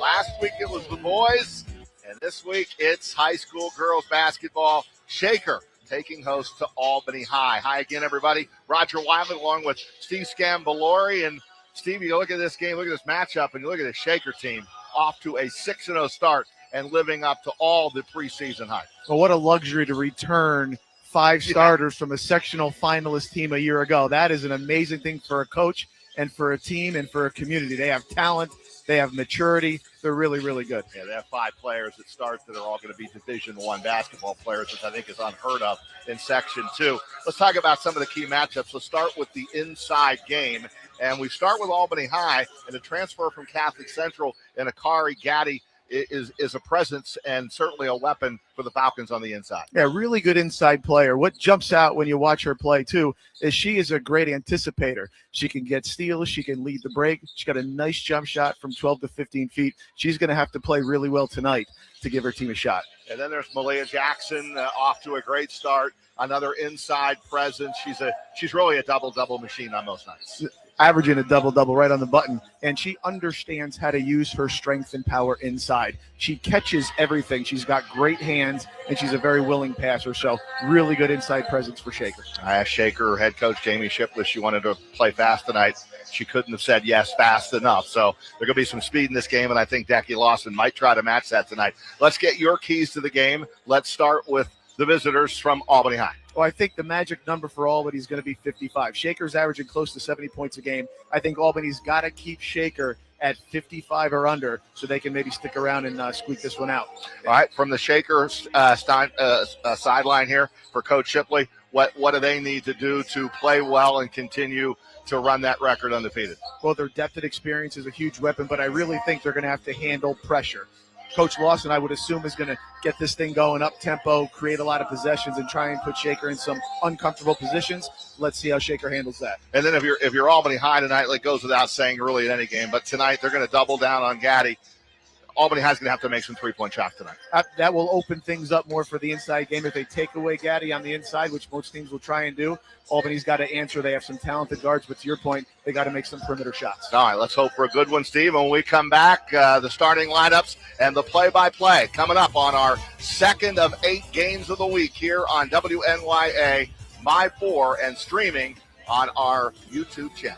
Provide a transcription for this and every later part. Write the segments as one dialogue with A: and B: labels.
A: Last week it was the boys, and this week it's high school girls basketball. Shaker taking host to Albany High. Hi again, everybody. Roger Wyman along with Steve Scambolori. And Steve, you look at this game, look at this matchup, and you look at the Shaker team off to a 6-0 start and living up to all the preseason hype.
B: Well, what a luxury to return 5 starters from a sectional finalist team a year ago. That is an amazing thing for a coach and for a team and for a community. They have talent. They have maturity. They're really, really good.
A: Yeah, they have 5 players that start that are all going to be Division I basketball players, which I think is unheard of in Section 2. Let's talk about some of the key matchups. Let's start with the inside game. And we start with Albany High, and the transfer from Catholic Central and Akari Gaddy is a presence and certainly a weapon for the Falcons on the inside.
B: Yeah, really good inside player. What jumps out when you watch her play, too, is she is a great anticipator. She can get steals. She can lead the break. She's got a nice jump shot from 12 to 15 feet. She's going to have to play really well tonight to give her team a shot.
A: And then there's Malia Jackson off to a great start. Another inside presence. She's really a double-double machine on most nights.
B: Averaging a double-double right on the button, and she understands how to use her strength and power inside. She catches everything. She's got great hands, and she's a very willing passer, so really good inside presence for Shaker.
A: I asked Shaker head coach Jamie Shipley, she wanted to play fast tonight. She couldn't have said yes fast enough, so there's going to be some speed in this game, and I think Becky Lawson might try to match that tonight. Let's get your keys to the game. Let's start with the visitors from Albany High.
B: Well, I think the magic number for Albany is going to be 55. Shaker's averaging close to 70 points a game. I think Albany's got to keep Shaker at 55 or under so they can maybe stick around and squeak this one out.
A: All right, from the Shaker sideline here for Coach Shipley, what do they need to do to play well and continue to run that record undefeated?
B: Well, their depth and experience is a huge weapon, but I really think they're going to have to handle pressure. Coach Lawson, I would assume, is going to get this thing going up-tempo, create a lot of possessions, and try and put Shaker in some uncomfortable positions. Let's see how Shaker handles that.
A: And then if you're Albany High tonight, it goes without saying really in any game, but tonight they're going to double down on Gaddy. Albany High's going to have to make some three-point shots tonight.
B: That will open things up more for the inside game. If they take away Gaddy on the inside, which most teams will try and do, Albany's got to answer. They have some talented guards, but to your point, they got to make some perimeter shots.
A: All right, let's hope for a good one, Steve. And when we come back, the starting lineups and the play-by-play coming up on our second of 8 games of the week here on WNYA, My4, and streaming on our YouTube channel.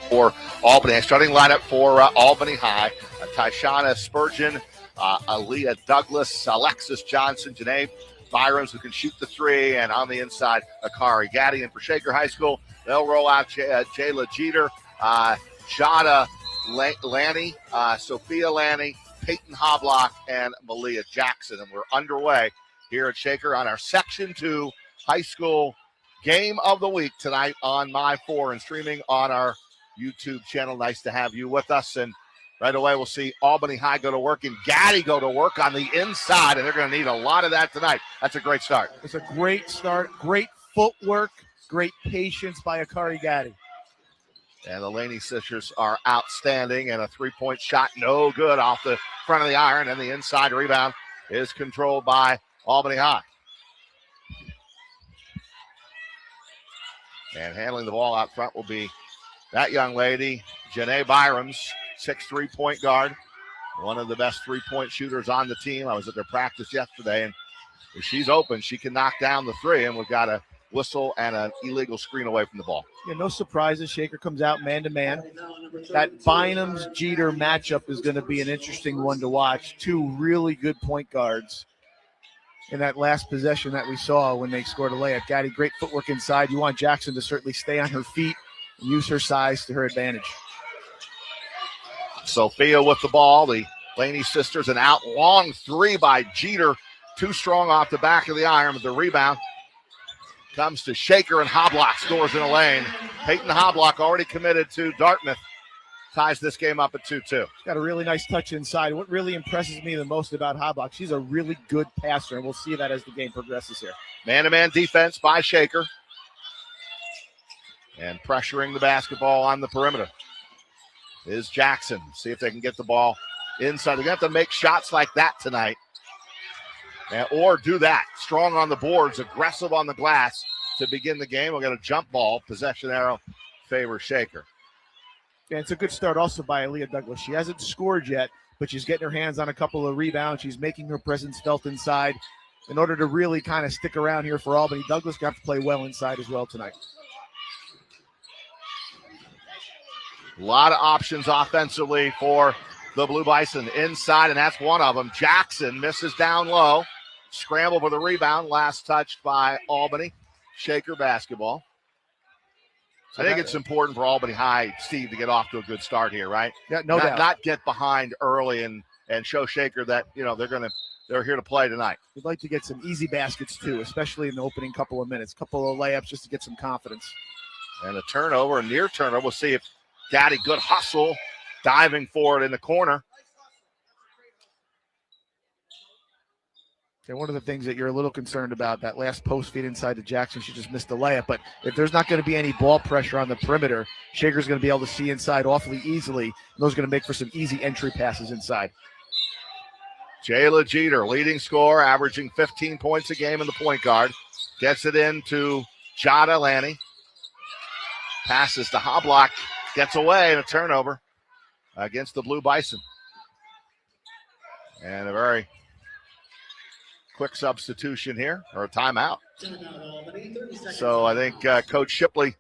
A: For Albany, starting lineup for Albany High, Tyshana Spurgeon, Aaliyah Douglas, Alexis Johnson, Janae Byram's, who can shoot the three, and on the inside, Akari. Gaddy in for Shaker High School. They'll roll out Jayla Jeter, Jada Lanny, Sophia Lanny, Peyton Hoblock, and Malia Jackson. And we're underway here at Shaker on our Section 2 high school game of the week tonight on My4 and streaming on our YouTube channel. Nice to have you with us. And right away, we'll see Albany High go to work and Gaddy go to work on the inside, and they're going to need a lot of that tonight. That's a great start.
B: It's a great start, great footwork, great patience by Akari Gaddy.
A: And the Laney sisters are outstanding, and a three-point shot no good off the front of the iron, and the inside rebound is controlled by Albany High. And handling the ball out front will be that young lady, Janae Byram's, 6'3" point guard, one of the best three-point shooters on the team. I was at their practice yesterday, and if she's open, she can knock down the three, and we've got a whistle and an illegal screen away from the ball.
B: Yeah, no surprises. Shaker comes out man-to-man. That Bynum's-Jeter matchup is going to be an interesting one to watch. Two really good point guards in that last possession that we saw when they scored a layup. Gaddy, great footwork inside. You want Jackson to certainly stay on her feet and use her size to her advantage.
A: Sophia with the ball. The Laney sisters, an out long three by Jeter. Too strong off the back of the iron, with the rebound comes to Shaker, and Hoblock scores in a lane. Peyton Hoblock already committed to Dartmouth. Ties this game up at 2-2.
B: Got a really nice touch inside. What really impresses me the most about Hoblock, she's a really good passer, and we'll see that as the game progresses here.
A: Man-to-man defense by Shaker. And pressuring the basketball on the perimeter is Jackson. See if they can get the ball inside. They're going to have to make shots like that tonight. Or do that. Strong on the boards, aggressive on the glass to begin the game. We'll get a jump ball. Possession arrow favors Shaker.
B: Yeah, it's a good start also by Aaliyah Douglas. She hasn't scored yet, but she's getting her hands on a couple of rebounds. She's making her presence felt inside. In order to really kind of stick around here for Albany, Douglas got to play well inside as well tonight.
A: A lot of options offensively for the Blue Bison inside, and that's one of them. Jackson misses down low. Scramble for the rebound. Last touched by Albany. Shaker basketball. I think it's important for Albany High, Steve, to get off to a good start here, right?
B: Yeah, no doubt.
A: Not get behind early and show Shaker that, they're here to play tonight.
B: We'd like to get some easy baskets too, especially in the opening couple of minutes. Couple of layups just to get some confidence.
A: And a turnover, a near turnover. We'll see if Gaddy, good hustle, diving for it in the corner.
B: And one of the things that you're a little concerned about, that last post feed inside to Jackson, she just missed the layup. But if there's not going to be any ball pressure on the perimeter, Shaker's going to be able to see inside awfully easily. And those are going to make for some easy entry passes inside.
A: Jayla Jeter, leading scorer, averaging 15 points a game in the point guard. Gets it into Jada Lanny. Passes to Hoblock. Gets away, and a turnover against the Blue Bison. And a very quick substitution here, or a timeout. So I think Coach Shipley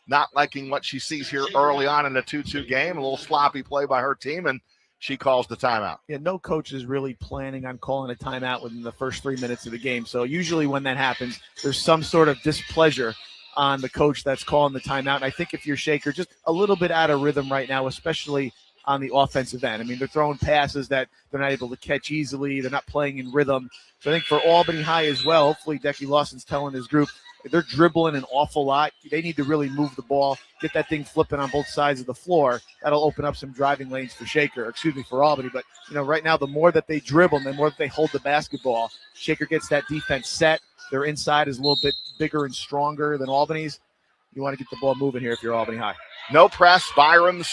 A: not liking what she sees here early on in the 2-2 game. A little sloppy play by her team, and she calls the timeout.
B: Yeah, no coach is really planning on calling a timeout within the first 3 minutes of the game. So usually when that happens, there's some sort of displeasure on the coach that's calling the timeout. And I think if you're Shaker, just a little bit out of rhythm right now, especially on the offensive end. I mean, they're throwing passes that they're not able to catch easily. They're not playing in rhythm. So I think for Albany High as well, hopefully Decky Lawson's telling his group, they're dribbling an awful lot. They need to really move the ball, get that thing flipping on both sides of the floor. That'll open up some driving lanes for Albany. But, right now, the more that they dribble, the more that they hold the basketball, Shaker gets that defense set. Their inside is a little bit bigger and stronger than Albany's. You want to get the ball moving here if you're Albany High.
A: No press. Byram's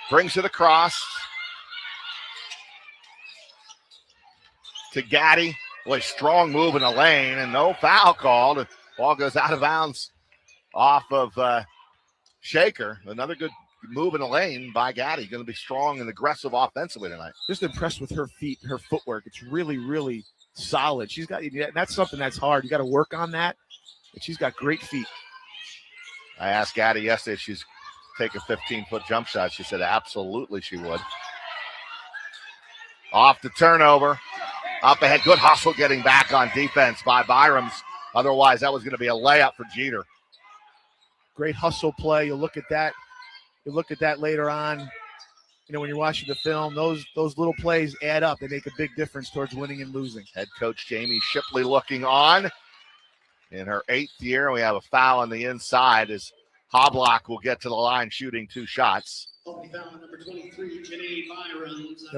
A: brings it across to Gaddy. Boy, strong move in the lane, and no foul called. The ball goes out of bounds off of Shaker. Another good move in the lane by Gaddy. Going to be strong and aggressive offensively tonight.
B: Just impressed with her feet, her footwork. It's really, really solid. She's got, and that's something that's hard. You got to work on that. But she's got great feet.
A: I asked Gaddy yesterday if she's take a 15-foot jump shot. She said absolutely she would. Off the turnover. Up ahead, good hustle getting back on defense by Byram's. Otherwise, that was going to be a layup for Jeter.
B: Great hustle play. You'll look at that. You'll look at that later on. You know, when you're watching the film, those little plays add up. They make a big difference towards winning and losing.
A: Head coach Jamie Shipley looking on. In her 8th year, we have a foul on the inside as Hoblock will get to the line shooting 2 shots.
B: Now,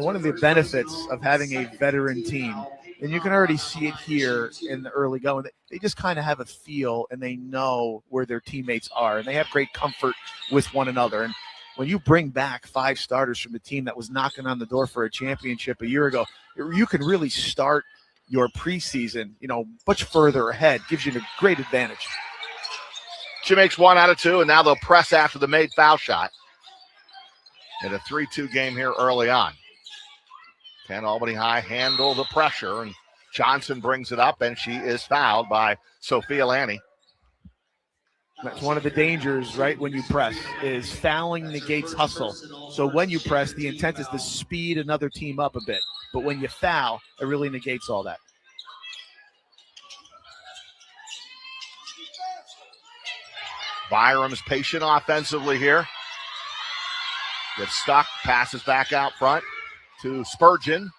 B: one of the benefits of having a veteran team, and you can already see it here in the early going, they just kind of have a feel and they know where their teammates are, and they have great comfort with one another. And when you bring back 5 starters from a team that was knocking on the door for a championship a year ago, you can really start your preseason, much further ahead. Gives you a great advantage.
A: She makes 1 out of 2, and now they'll press after the made foul shot. In a 3-2 game here early on. Can Albany High handle the pressure? And Johnson brings it up, and she is fouled by Sophia Lanny.
B: That's one of the dangers, right, when you press, is fouling negates hustle. So when you press, the intent is to speed another team up a bit. But when you foul, it really negates all that.
A: Byram's patient offensively here. Gets stuck, passes back out front to Spurgeon.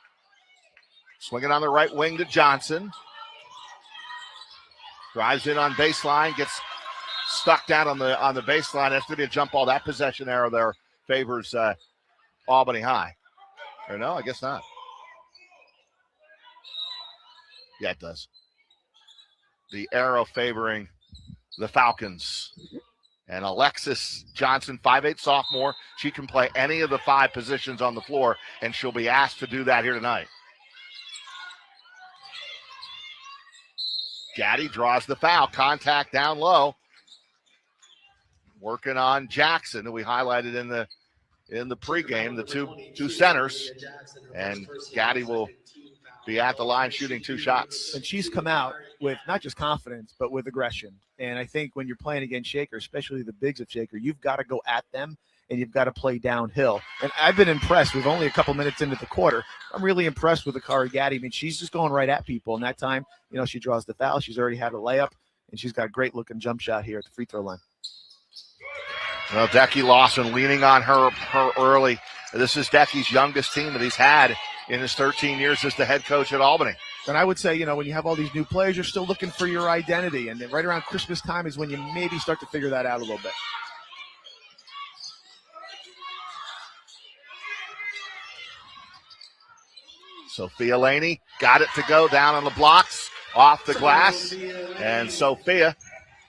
A: Swinging on the right wing to Johnson. Drives in on baseline, gets stuck down on the baseline. That's going to be a jump ball. That possession arrow there favors Albany High. Or no, I guess not. Yeah, it does. The arrow favoring the Falcons. And Alexis Johnson, 5'8" sophomore. She can play any of the 5 positions on the floor, and she'll be asked to do that here tonight. Gaddy draws the foul. Contact down low. Working on Jackson, who we highlighted in the pregame, the two centers. And Gaddy will be at the line shooting 2 shots.
B: And she's come out with not just confidence, but with aggression. And I think when you're playing against Shaker, especially the bigs of Shaker, you've got to go at them and you've got to play downhill. And I've been impressed. We've only a couple minutes into the quarter. I'm really impressed with Akari Gaddy. I mean, she's just going right at people. And that time, she draws the foul. She's already had a layup, and she's got a great looking jump shot here at the free throw line.
A: Well, Decky Lawson leaning on her early. This is Decky's youngest team that he's had in his 13 years as the head coach at Albany.
B: And I would say, when you have all these new players, you're still looking for your identity. And then right around Christmas time is when you maybe start to figure that out a little bit.
A: Sophia Laney got it to go down on the blocks, off the glass. And Sophia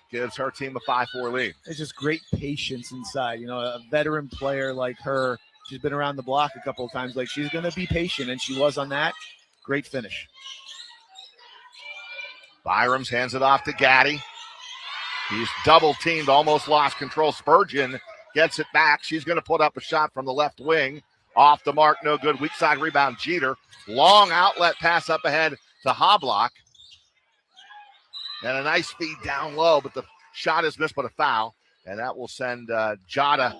A: gives her team a 5-4 lead.
B: It's just great patience inside. A veteran player like her, she's been around the block a couple of times. Like, she's going to be patient, and she was on that. Great finish.
A: Byram's hands it off to Gaddy. He's double teamed, almost lost control. Spurgeon gets it back. She's going to put up a shot from the left wing. Off the mark, no good. Weak side rebound, Jeter. Long outlet pass up ahead to Hoblock. And a nice feed down low, but the shot is missed, but a foul. And that will send Jada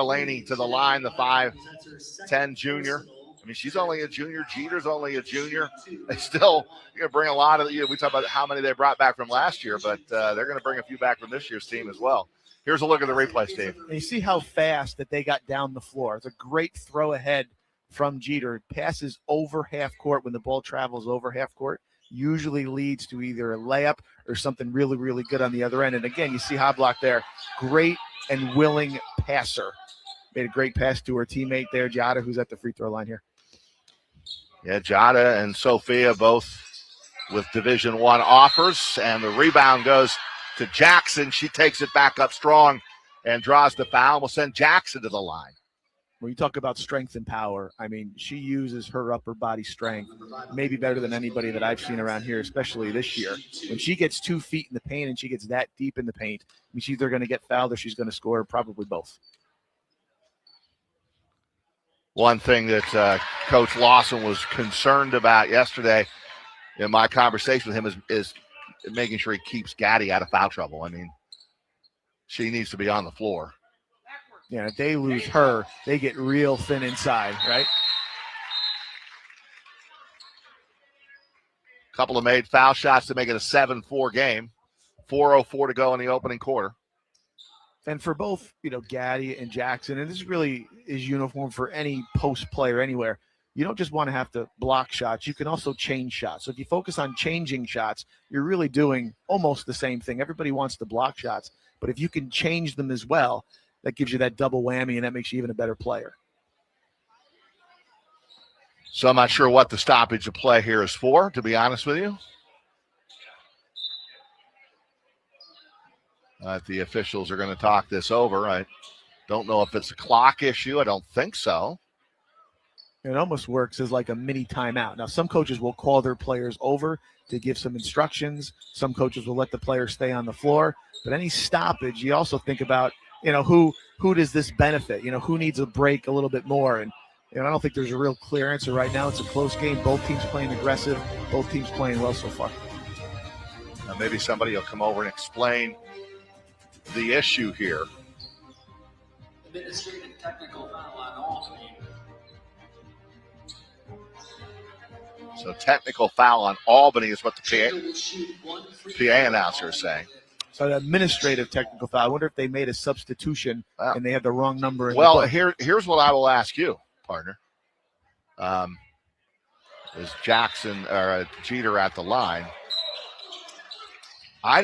A: Laney to the line, the 5'10" junior. I mean, she's only a junior. Jeter's only a junior. They still going to bring a lot of, we talk about how many they brought back from last year, but they're going to bring a few back from this year's team as well. Here's a look at the replay, Steve.
B: And you see how fast that they got down the floor. It's a great throw ahead from Jeter. Passes over half court. When the ball travels over half court, usually leads to either a layup or something really, really good on the other end. And again, you see Hoblock there. Great and willing passer. Made a great pass to her teammate there, Jada, who's at the free throw line here.
A: Yeah, Jada and Sophia both with Division I offers, and the rebound goes to Jackson. She takes it back up strong and draws the foul. We'll send Jackson to the line.
B: When you talk about strength and power, I mean, she uses her upper body strength maybe better than anybody that I've seen around here, especially this year. When she gets 2 feet in the paint and she gets that deep in the paint, I mean, she's either going to get fouled or she's going to score, probably both.
A: One thing that Coach Lawson was concerned about yesterday in my conversation with him is making sure he keeps Gaddy out of foul trouble. I mean, she needs to be on the floor.
B: Yeah, if they lose her, they get real thin inside, right?
A: Couple of made foul shots to make it a 7-4 game. 4:04 to go in the opening quarter.
B: And for both, Gaddy and Jackson, and this really is uniform for any post player anywhere, you don't just want to have to block shots. You can also change shots. So if you focus on changing shots, you're really doing almost the same thing. Everybody wants to block shots, but if you can change them as well, that gives you that double whammy, and that makes you even a better player.
A: So I'm not sure what the stoppage of play here is for, to be honest with you. The officials are going to talk this over. I don't know if it's a clock issue. I don't think so.
B: It almost works as like a mini timeout. Now, some coaches will call their players over to give some instructions. Some coaches will let the player stay on the floor. But any stoppage, you also think about, who does this benefit? Who needs a break a little bit more? And I don't think there's a real clear answer right now. It's a close game. Both teams playing aggressive. Both teams playing well so far.
A: Now maybe somebody will come over and explain the issue here.
C: Administrative technical foul on Albany.
A: So technical foul on Albany is what the PA announcer is saying.
B: So an administrative technical foul. I wonder if they made a substitution and they had the wrong number.
A: Well, here's what I will ask you, partner. Is Jackson or Jeter at the line? I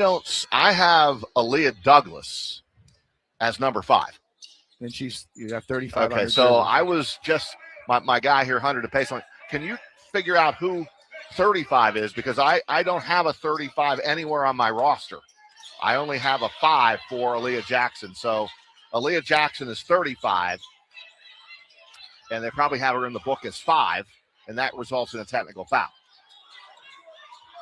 A: have Aaliyah Douglas as number 5.
B: And you got 35.
A: Okay, so I was just my guy here, Hunter, to pay something. Can you figure out who 35 is? Because I don't have a 35 anywhere on my roster. I only have a 5 for Aaliyah Jackson. So Aaliyah Jackson is 35, and they probably have her in the book as 5, and that results in a technical foul.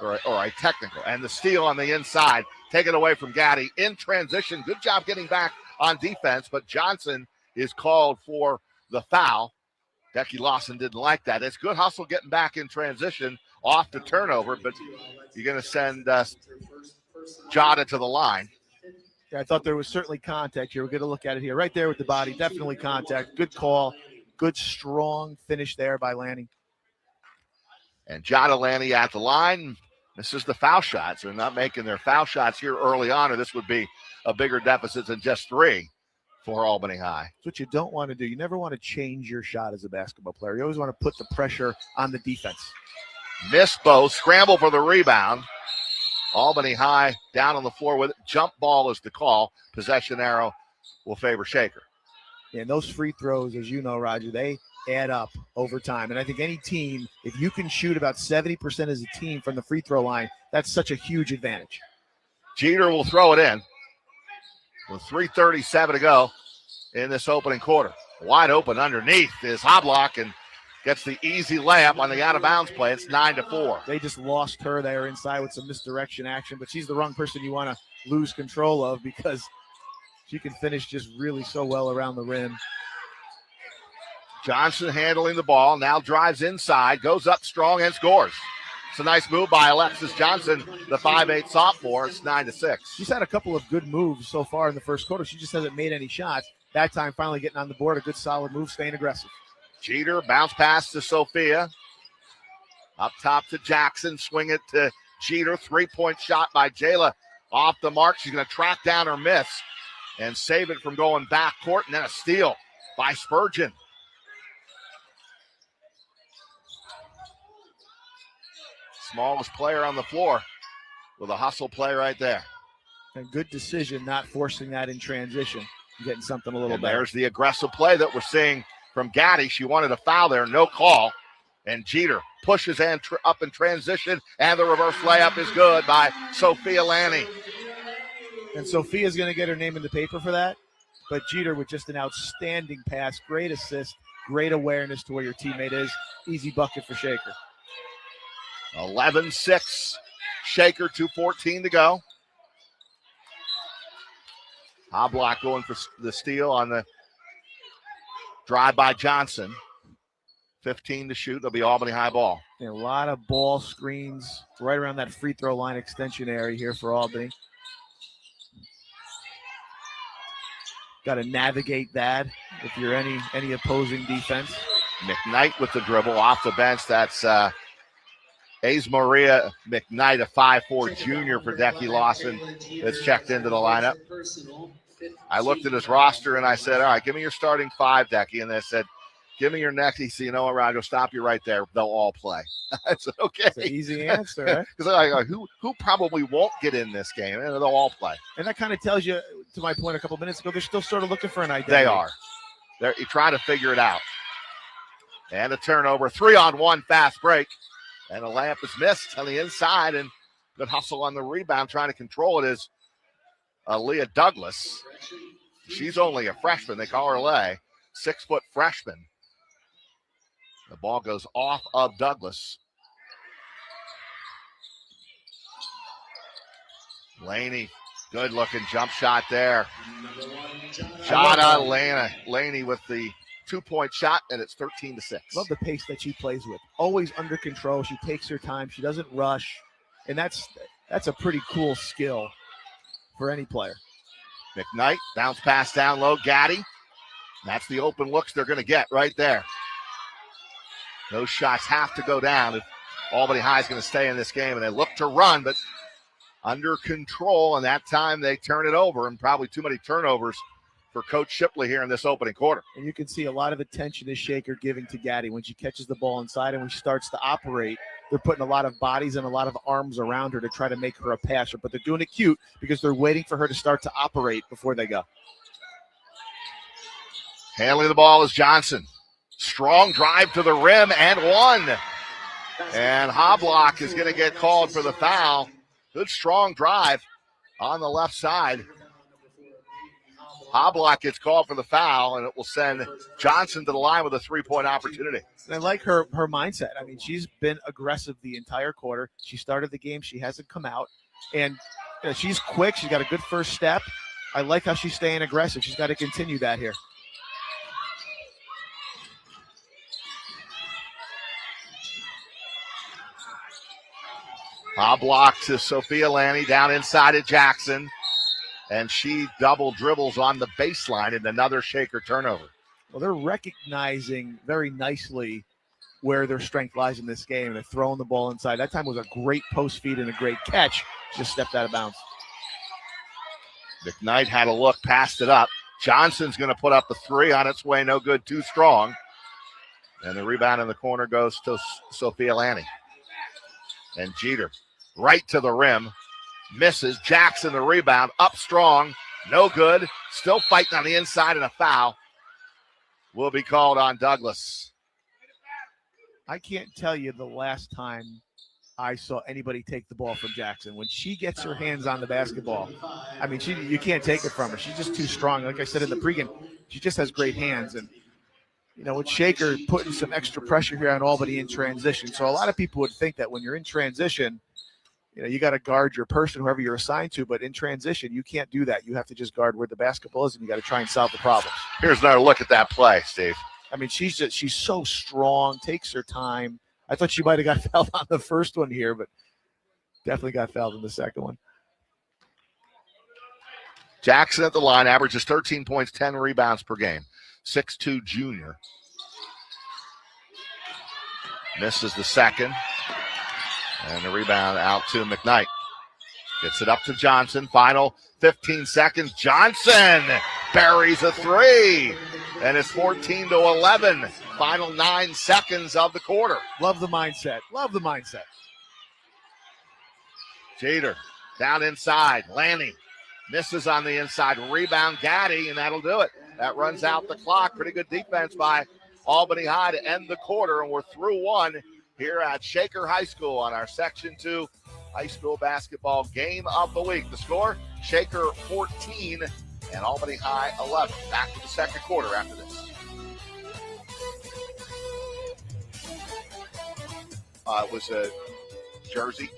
A: Or a technical. And the steal on the inside, taken away from Gaddy in transition. Good job getting back on defense, but Johnson is called for the foul. Becky Lawson didn't like that. It's good hustle getting back in transition off the turnover, but you're going to send Jada to the line.
B: Yeah, I thought there was certainly contact here. We're going to look at it here. Right there with the body, definitely contact. Good call. Good, strong finish there by Lanny.
A: And Jada Lanny at the line. This is the foul shots. They're not making their foul shots here early on, or this would be a bigger deficit than just 3 for Albany High.
B: That's what you don't want to do. You never want to change your shot as a basketball player. You always want to put the pressure on the defense.
A: Miss both. Scramble for the rebound. Albany High down on the floor with it. Jump ball is the call. Possession arrow will favor Shaker.
B: And those free throws, as you know, Roger, they add up over time. And I think any team, if you can shoot about 70% as a team from the free throw line, that's such a huge advantage.
A: Jeter will throw it in with 3:37 to go in this opening quarter. Wide open underneath is Hoblock and gets the easy layup on the out-of-bounds play. It's 9-4.
B: They just lost her there inside with some misdirection action, but she's the wrong person you want to lose control of because she can finish just really so well around the rim.
A: Johnson handling the ball, now drives inside, goes up strong and scores. It's a nice move by Alexis Johnson, the 5'8" sophomore. It's 9-6.
B: She's had a couple of good moves so far in the first quarter. She just hasn't made any shots. That time finally getting on the board, a good solid move, staying aggressive.
A: Jeter, bounce pass to Sophia. Up top to Jackson, swing it to Jeter. 3-point shot by Jayla off the mark. She's going to track down her miss and save it from going back court, and then a steal by Spurgeon. Smallest player on the floor with a hustle play right there.
B: A good decision not forcing that in transition, getting something a little better.
A: There's the aggressive play that we're seeing from Gaddy. She wanted a foul there, no call. And Jeter pushes up in transition, and the reverse layup is good by Sophia Lanny.
B: And Sophia's going to get her name in the paper for that. But Jeter with just an outstanding pass, great assist, great awareness to where your teammate is. Easy bucket for Shaker.
A: 11-6. Shaker, 2:14 to go. Hoblock going for the steal on the drive by Johnson. 15 to shoot. There'll be Albany High ball.
B: A lot of ball screens right around that free throw line extension area here for Albany. Got to navigate that if you're any opposing defense.
A: McKnight with the dribble off the bench. That's A's Maria McKnight, a 5'4" junior for Decky Lawson, that's checked into the lineup. I looked at his roster and I said, all right, give me your starting five, Decky. And they said, give me your next. He said, you know what, Roger, stop you right there. They'll all play. I said, okay.
B: It's an easy answer, right?
A: Because like, who probably won't get in this game? And they'll all play.
B: And that kind of tells you, to my point a couple minutes ago, they're still sort of looking for an identity.
A: They are. They're trying to figure it out. And a turnover, 3-on-1 fast break. And a layup is missed on the inside. And good hustle on the rebound, trying to control it is Leah Douglas. She's only a freshman. They call her Lay. 6-foot freshman. The ball goes off of Douglas. Laney, good looking jump shot there. Shot on Laney with the 2-point shot, and it's 13-6.
B: Love the pace that she plays with. Always under control. She takes her time. She doesn't rush. And that's a pretty cool skill for any player.
A: McKnight, bounce pass down low. Gaddy. That's the open looks they're going to get right there. Those shots have to go down if Albany High is going to stay in this game. And they look to run, but under control. And that time they turn it over, and probably too many turnovers for Coach Shipley here in this opening quarter.
B: And you can see a lot of attention is Shaker giving to Gaddy when she catches the ball inside, and when she starts to operate, they're putting a lot of bodies and a lot of arms around her to try to make her a passer. But they're doing it cute because they're waiting for her to start to operate before they go.
A: Handling the ball is Johnson. Strong drive to the rim and one. And Hoblock is going to get called for the foul. Good strong drive on the left side. Hoblock gets called for the foul, and it will send Johnson to the line with a 3-point opportunity.
B: And I like her mindset. I mean, she's been aggressive the entire quarter. She started the game. She hasn't come out. And she's quick. She's got a good first step. I like how she's staying aggressive. She's got to continue that here.
A: Hoblock to Sophia Lanny down inside at Jackson. And she double dribbles on the baseline and another Shaker turnover.
B: Well, they're recognizing very nicely where their strength lies in this game. They're throwing the ball inside. That time was a great post feed and a great catch. Just stepped out of bounds.
A: McKnight had a look, passed it up. Johnson's going to put up the three on its way. No good, too strong. And the rebound in the corner goes to Sophia Lanny. And Jeter right to the rim. Misses. Jackson the rebound. Up strong. No good. Still fighting on the inside, and a foul will be called on Douglas.
B: I can't tell you the last time I saw anybody take the ball from Jackson. When she gets her hands on the basketball, I mean, you can't take it from her. She's just too strong. Like I said in the pregame, she just has great hands. And, with Shaker putting some extra pressure here on Albany in transition. So a lot of people would think that when you're in transition, you got to guard your person, whoever you're assigned to. But in transition, you can't do that. You have to just guard where the basketball is, and you got to try and solve the problems.
A: Here's another look at that play, Steve.
B: I mean, she's so strong, takes her time. I thought she might have got fouled on the first one here, but definitely got fouled in the second one.
A: Jackson at the line averages 13 points, 10 rebounds per game. 6'2" junior. Misses the second. And the rebound out to McKnight. Gets it up to Johnson. Final 15 seconds. Johnson buries a three. And it's 14-11. Final 9 seconds of the quarter.
B: Love the mindset. Love the mindset.
A: Jeter down inside. Lanny misses on the inside. Rebound Gaddy, and that'll do it. That runs out the clock. Pretty good defense by Albany High to end the quarter, and we're through one here at Shaker High School on our Section 2 high school basketball game of the week. The score, Shaker 14 and Albany High 11. Back to the second quarter after this. It was a jersey.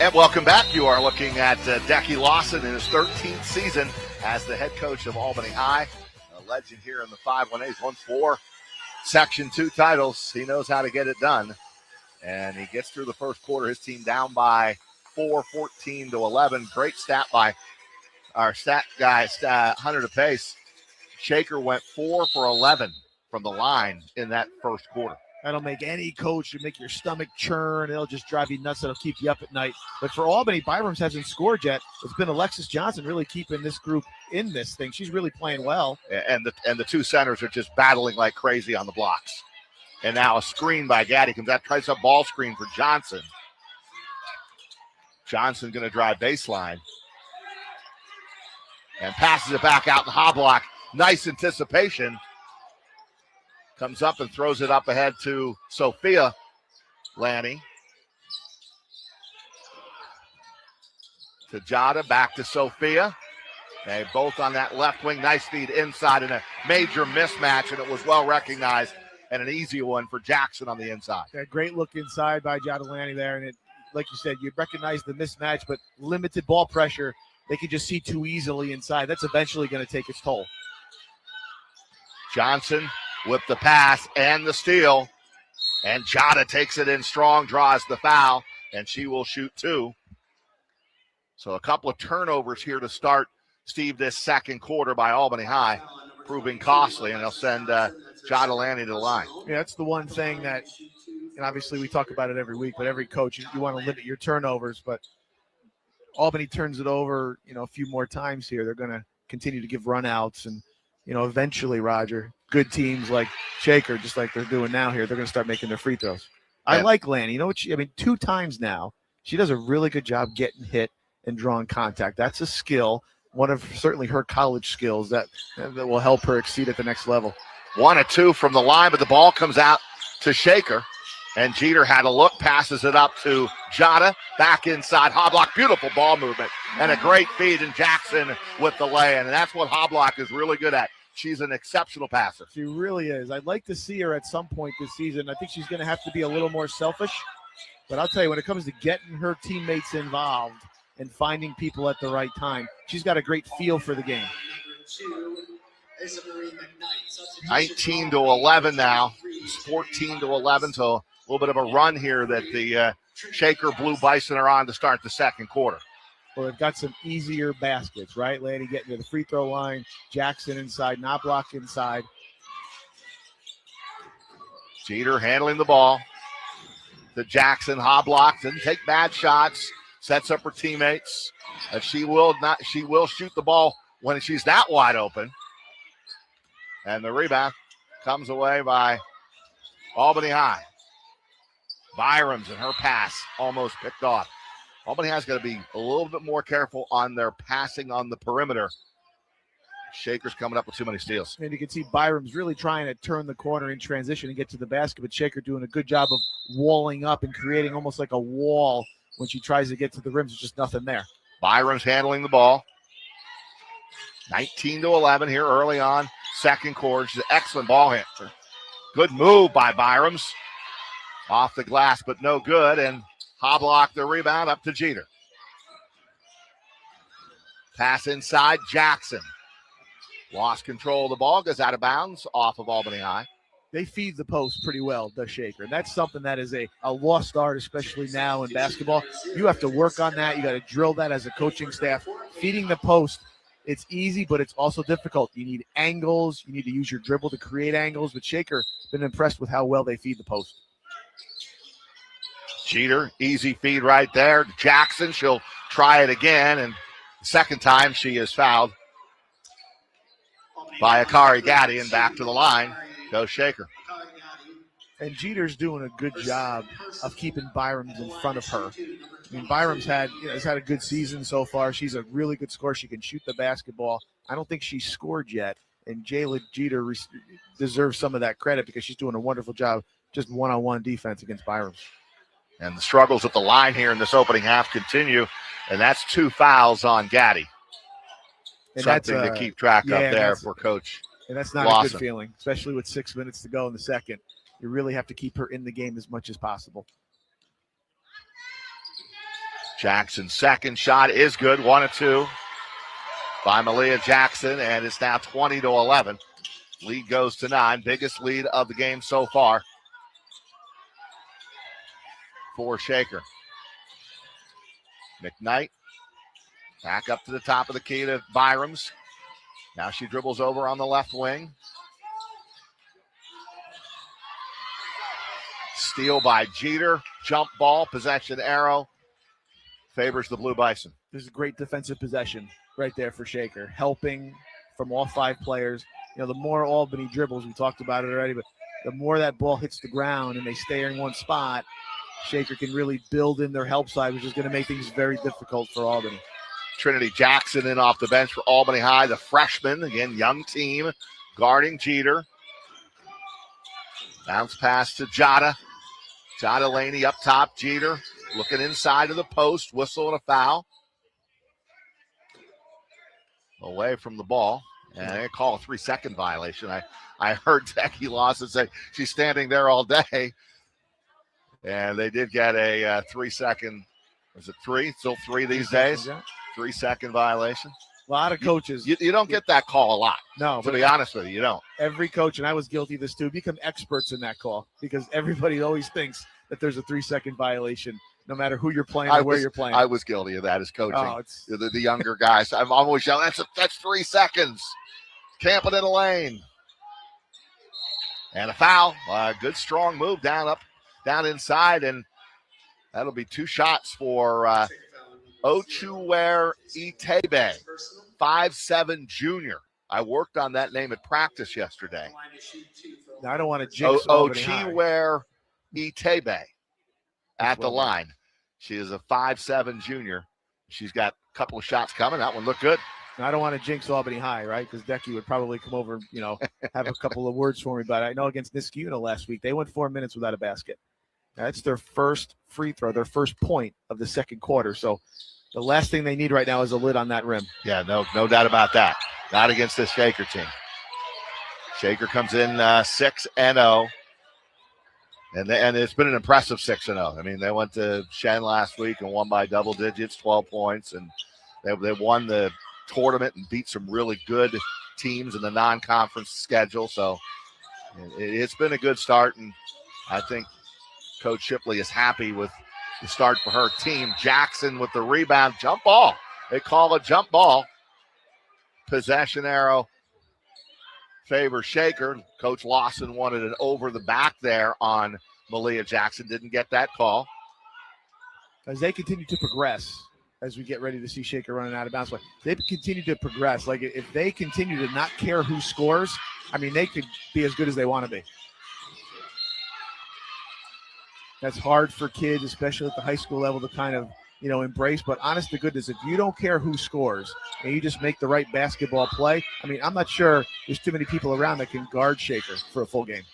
A: And welcome back. You are looking at Decky Lawson in his 13th season as the head coach of Albany High. A legend here in the 5-1A. He's won 4 Section 2 titles. He knows how to get it done. And he gets through the first quarter. His team down by 4, 14-11. Great stat by our stat guy, Hunter DePace. Shaker went 4 for 11 from the line in that first quarter.
B: That'll make any coach to make your stomach churn. It'll just drive you nuts. It'll keep you up at night. But for Albany, Byram's hasn't scored yet. It's been Alexis Johnson really keeping this group in this thing. She's really playing well.
A: And the two centers are just battling like crazy on the blocks. And now a screen by Gaddy comes out, tries a ball screen for Johnson. Johnson going to drive baseline. And passes it back out in the high block. Nice anticipation. Comes up and throws it up ahead to Sophia Lanny. To Jada, back to Sophia. They both on that left wing. Nice feed inside in a major mismatch, and it was well recognized and an easy one for Jackson on the inside.
B: Yeah, great look inside by Jada Lanny there, and it, like you said, you recognize the mismatch, but limited ball pressure. They can just see too easily inside. That's eventually going to take its toll.
A: Johnson with the pass and the steal. And Jada takes it in strong, draws the foul, and she will shoot 2. So a couple of turnovers here to start, Steve, this second quarter by Albany High, proving costly, and they'll send Jada Lanny to the line.
B: Yeah, that's the one thing that, and obviously we talk about it every week, but every coach, you want to limit your turnovers, but Albany turns it over, a few more times here. They're going to continue to give runouts, and, eventually, Roger, good teams like Shaker, just like they're doing now here, they're going to start making their free throws. I like Lanny. You know what? 2 times now, she does a really good job getting hit and drawing contact. That's a skill, one of certainly her college skills that will help her exceed at the next level.
A: 1 of 2 from the line, but the ball comes out to Shaker. And Jeter had a look, passes it up to Jada, back inside Hoblock. Beautiful ball movement and a great feed in Jackson with the lay-in. And that's what Hoblock is really good at. She's an exceptional passer.
B: She really is. I'd like to see her at some point this season. I think she's going to have to be a little more selfish. But I'll tell you, when it comes to getting her teammates involved and finding people at the right time, she's got a great feel for the game.
A: 19-11 now. It's 14-11, so a little bit of a run here that the Shaker Blue Bison are on to start the second quarter.
B: Well, they've got some easier baskets, right? Lanny getting to the free throw line, Jackson inside, Knobloch inside.
A: Jeter handling the ball. To Jackson, Hoblock didn't take bad shots, sets up her teammates. She will shoot the ball when she's that wide open. And the rebound comes away by Albany High. Byram's and her pass almost picked off. Albany High's got to be a little bit more careful on their passing on the perimeter. Shaker's coming up with too many steals.
B: And you can see Byram's really trying to turn the corner in transition and get to the basket, but Shaker doing a good job of walling up and creating almost like a wall when she tries to get to the rim. There's just nothing there.
A: Byram's handling the ball. 19-11 here early on, second quarter. She's an excellent ball handler. Good move by Byram's. Off the glass, but no good, and Hoblock the rebound up to Jeter. Pass inside, Jackson. Lost control of the ball, goes out of bounds off of Albany High.
B: They feed the post pretty well, does Shaker. And that's something that is a lost art, especially now in basketball. You have to work on that. You got to drill that as a coaching staff. Feeding the post, it's easy, but it's also difficult. You need angles. You need to use your dribble to create angles. But Shaker, been impressed with how well they feed the post.
A: Jeter, easy feed right there. Jackson, she'll try it again, and second time she is fouled by Akari Gaddy, and back to the line goes Shaker.
B: And Jeter's doing a good job of keeping Byram's in front of her. I mean, Byram's has had a good season so far. She's a really good scorer. She can shoot the basketball. I don't think she's scored yet, and Jayla Jeter deserves some of that credit because she's doing a wonderful job just one-on-one defense against Byram's.
A: And the struggles at the line here in this opening half continue, and that's 2 fouls on Gaddy.
B: And
A: something
B: that's,
A: to keep track of there for Coach
B: And that's not
A: Lawson.
B: a good feeling, especially with 6 minutes to go in the second. You really have to keep her in the game as much as possible.
A: Jackson's second shot is good, 1-2 by Malia Jackson, and it's now 20-11. Lead goes to 9, biggest lead of the game so far for Shaker. McKnight back up to the top of the key to Byram's. Now she dribbles over on the left wing. Steal by Jeter. Jump ball, possession arrow. Favors the Blue Bison.
B: This is a great defensive possession right there for Shaker. Helping from all 5 players. You know, the more Albany dribbles, we talked about it already, but the more that ball hits the ground and they stay in one spot, Shaker can really build in their help side, which is going to make things very difficult for Albany.
A: Trinity Jackson in off the bench for Albany High, the freshman, again, young team, guarding Jeter. Bounce pass to Jada. Jada Laney up top, Jeter looking inside of the post, whistle and a foul. Away from the ball, and they call a 3-second violation. I heard Becky Lawson say she's standing there all day, and they did get a 3-second, was it 3? Still 3 these days? 3-second violation.
B: A lot of coaches.
A: You don't get that call a lot.
B: No,
A: to be honest with you don't.
B: Every coach, and I was guilty of this too, become experts in that call because everybody always thinks that there's a 3-second violation, no matter who you're playing or where you're playing.
A: I was guilty of that as coaching.
B: Oh,
A: the younger guys. I'm always yelling, that's 3 seconds. Camping in a lane. And a foul. Good strong move down inside, and that'll be 2 shots for Ochuwere Itebe, 5'7" junior. I worked on that name at practice yesterday.
B: Now, I don't want to jinx
A: Ochuwere Itebe at the line. She is a 5'7" junior. She's got a couple of shots coming. That one looked good.
B: Now, I don't want to jinx Albany High, right? Because Decky would probably come over, have a couple of words for me. But I know against Niskayuna last week, they went 4 minutes without a basket. That's their first free throw, their first point of the second quarter. So the last thing they need right now is a lid on that rim.
A: Yeah, no doubt about that. Not against this Shaker team. Shaker comes in 6-0. And it's been an impressive 6-0. I mean, they went to Shen last week and won by double digits, 12 points. And they won the tournament and beat some really good teams in the non-conference schedule. So it's been a good start. And I think Coach Shipley is happy with the start for her team. Jackson with the rebound. Jump ball. They call a jump ball. Possession arrow favors Shaker. Coach Lawson wanted it over the back there on Malia Jackson. Didn't get that call.
B: As they continue to progress, as we get ready to see Shaker running out of bounds, they continue to progress. Like, if they continue to not care who scores, I mean, they could be as good as they want to be. That's hard for kids, especially at the high school level, to kind of, embrace. But honest to goodness, if you don't care who scores and you just make the right basketball play, I mean, I'm not sure there's too many people around that can guard Shaker for a full game.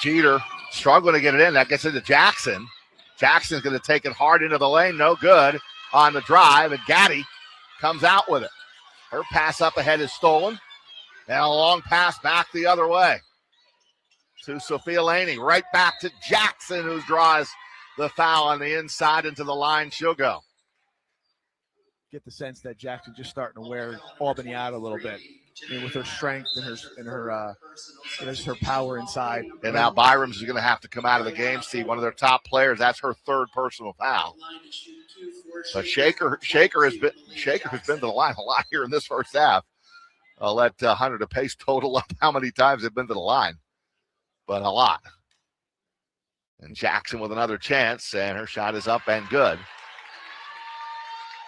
A: Jeter struggling to get it in. That gets into Jackson. Jackson's going to take it hard into the lane. No good on the drive, and Gaddy comes out with it. Her pass up ahead is stolen, and a long pass back the other way to Sophia Laney. Right back to Jackson, who draws the foul on the inside into the line. She'll go.
B: Get the sense that Jackson's just starting to wear Albany out a little bit. I mean, with her strength and her power inside.
A: And now Byram's is going to have to come out of the game. See, one of their top players. That's her 3rd personal foul. But Shaker has been to the line a lot here in this first half. I'll let Hunter DePace total up how many times they've been to the line, but a lot. And Jackson with another chance, and her shot is up and good.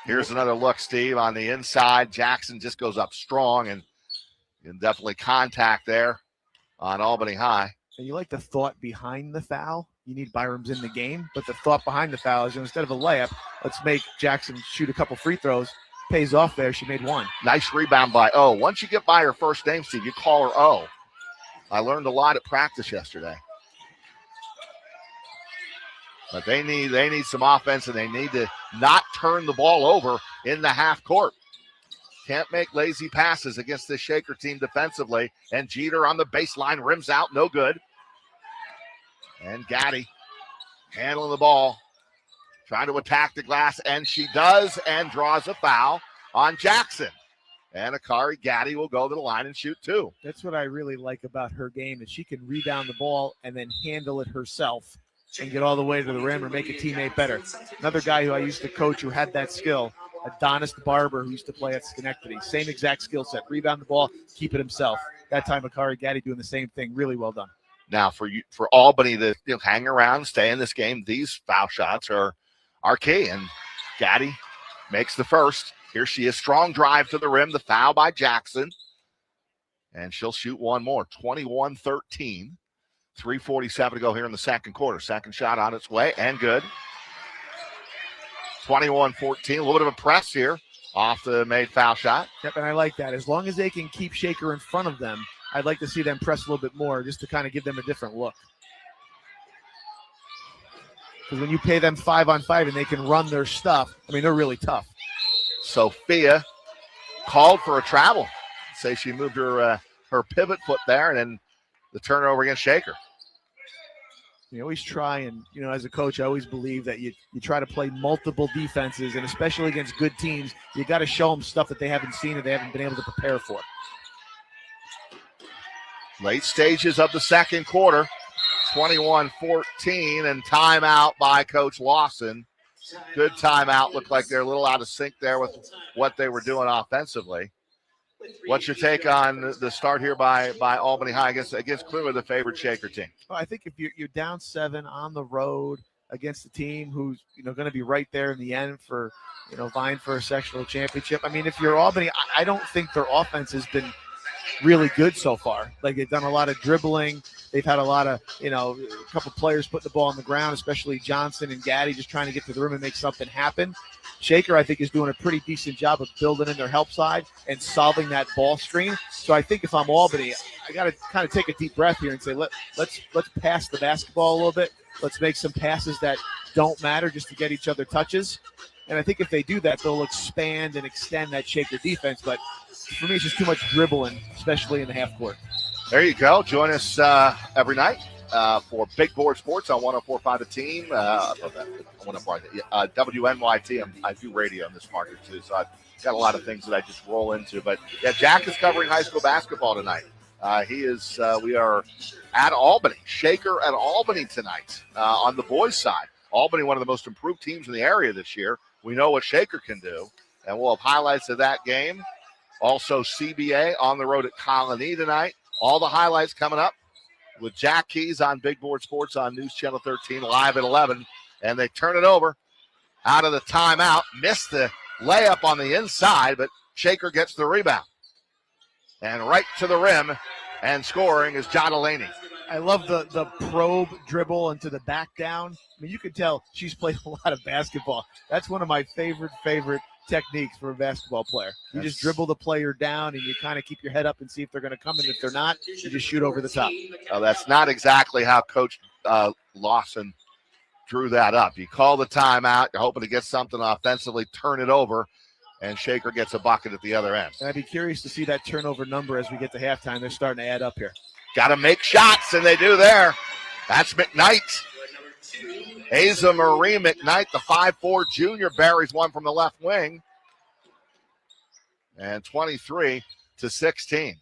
A: Here's another look, Steve, on the inside. Jackson just goes up strong, and definitely contact there on Albany High.
B: And you like the thought behind the foul. You need Byram's in the game, but the thought behind the foul is, instead of a layup, let's make Jackson shoot a couple free throws. Pays off there. She made 1.
A: Nice rebound by O. Once you get by her first name, Steve, you call her O. I learned a lot at practice yesterday. But they need some offense, and they need to not turn the ball over in the half court. Can't make lazy passes against this Shaker team defensively. And Jeter on the baseline, rims out, no good. And Gaddy handling the ball. trying to attack the glass, and she does, and draws a foul on Jackson. And Akari Gaddy will go to the line and shoot 2.
B: That's what I really like about her game, is she can rebound the ball and then handle it herself and get all the way to the rim or make a teammate better. Another guy who I used to coach who had that skill, Adonis Barber, who used to play at Schenectady. Same exact skill set. Rebound the ball, keep it himself. That time, Akari Gaddy doing the same thing. Really well done.
A: Now, for Albany to hang around, stay in this game, these foul shots are key. And Gaddy makes the first. Here she is, strong drive to the rim, the foul by Jackson. And she'll shoot one more, 21-13. 3:47 to go here in the second quarter. Second shot on its way, and good. 21-14, a little bit of a press here off the made foul shot.
B: Yep, and I like that. As long as they can keep Shaker in front of them, I'd like to see them press a little bit more just to kind of give them a different look. Because when you pay them 5-on-5 and they can run their stuff, I mean, they're really tough.
A: Sophia called for a travel. Say she moved her pivot foot there, and then the turnover against Shaker.
B: You always try, and as a coach, I always believe that you try to play multiple defenses, and especially against good teams, you got to show them stuff that they haven't seen or they haven't been able to prepare for.
A: Late stages of the second quarter, 21-14, and timeout by Coach Lawson. Good timeout. Looked like they're a little out of sync there with what they were doing offensively. What's your take on the start here by Albany High against clearly the favored Shaker team?
B: Well, I think if you're down 7 on the road against a team who's going to be right there in the end for vying for a sectional championship. I mean, if you're Albany, I don't think their offense has been really good so far. Like, they've done a lot of dribbling. They've had a lot of, a couple players putting the ball on the ground, especially Johnson and Gaddy, just trying to get to the rim and make something happen. Shaker, I think, is doing a pretty decent job of building in their help side and solving that ball screen. So I think if I'm Albany, I got to kind of take a deep breath here and say, let's pass the basketball a little bit. Let's make some passes that don't matter just to get each other touches. And I think if they do that, they'll expand and extend that Shaker defense. But for me, it's just too much dribbling, especially in the half court.
A: There you go. Join us every night for Big Board Sports on 104.5 The Team. WNYT. I do radio in this market too, so I've got a lot of things that I just roll into. But yeah, Jack is covering high school basketball tonight. We are at Albany. Shaker at Albany tonight on the boys' side. Albany, one of the most improved teams in the area this year. We know what Shaker can do, and we'll have highlights of that game. Also, CBA on the road at Colony tonight. All the highlights coming up with Jack Keys on Big Board Sports on News Channel 13, live at 11. And they turn it over out of the timeout. Missed the layup on the inside, but Shaker gets the rebound. And right to the rim, and scoring is John Delaney.
B: I love the probe dribble into the back down. I mean, you can tell she's played a lot of basketball. That's one of my favorite techniques for a basketball player. You just dribble the player down and you kind of keep your head up and see if they're going to come, and if they're not, you just shoot over the top.
A: That's not exactly how Coach Lawson drew that up. You call the timeout, you're hoping to get something offensively, turn it over, and Shaker gets a bucket at the other end.
B: And I'd be curious to see that turnover number as we get to halftime. They're starting to add up here.
A: Got to make shots, and they do there. That's McKnight. Asa Marie McKnight, the 5'4 junior, buries one from the left wing. And 23-16.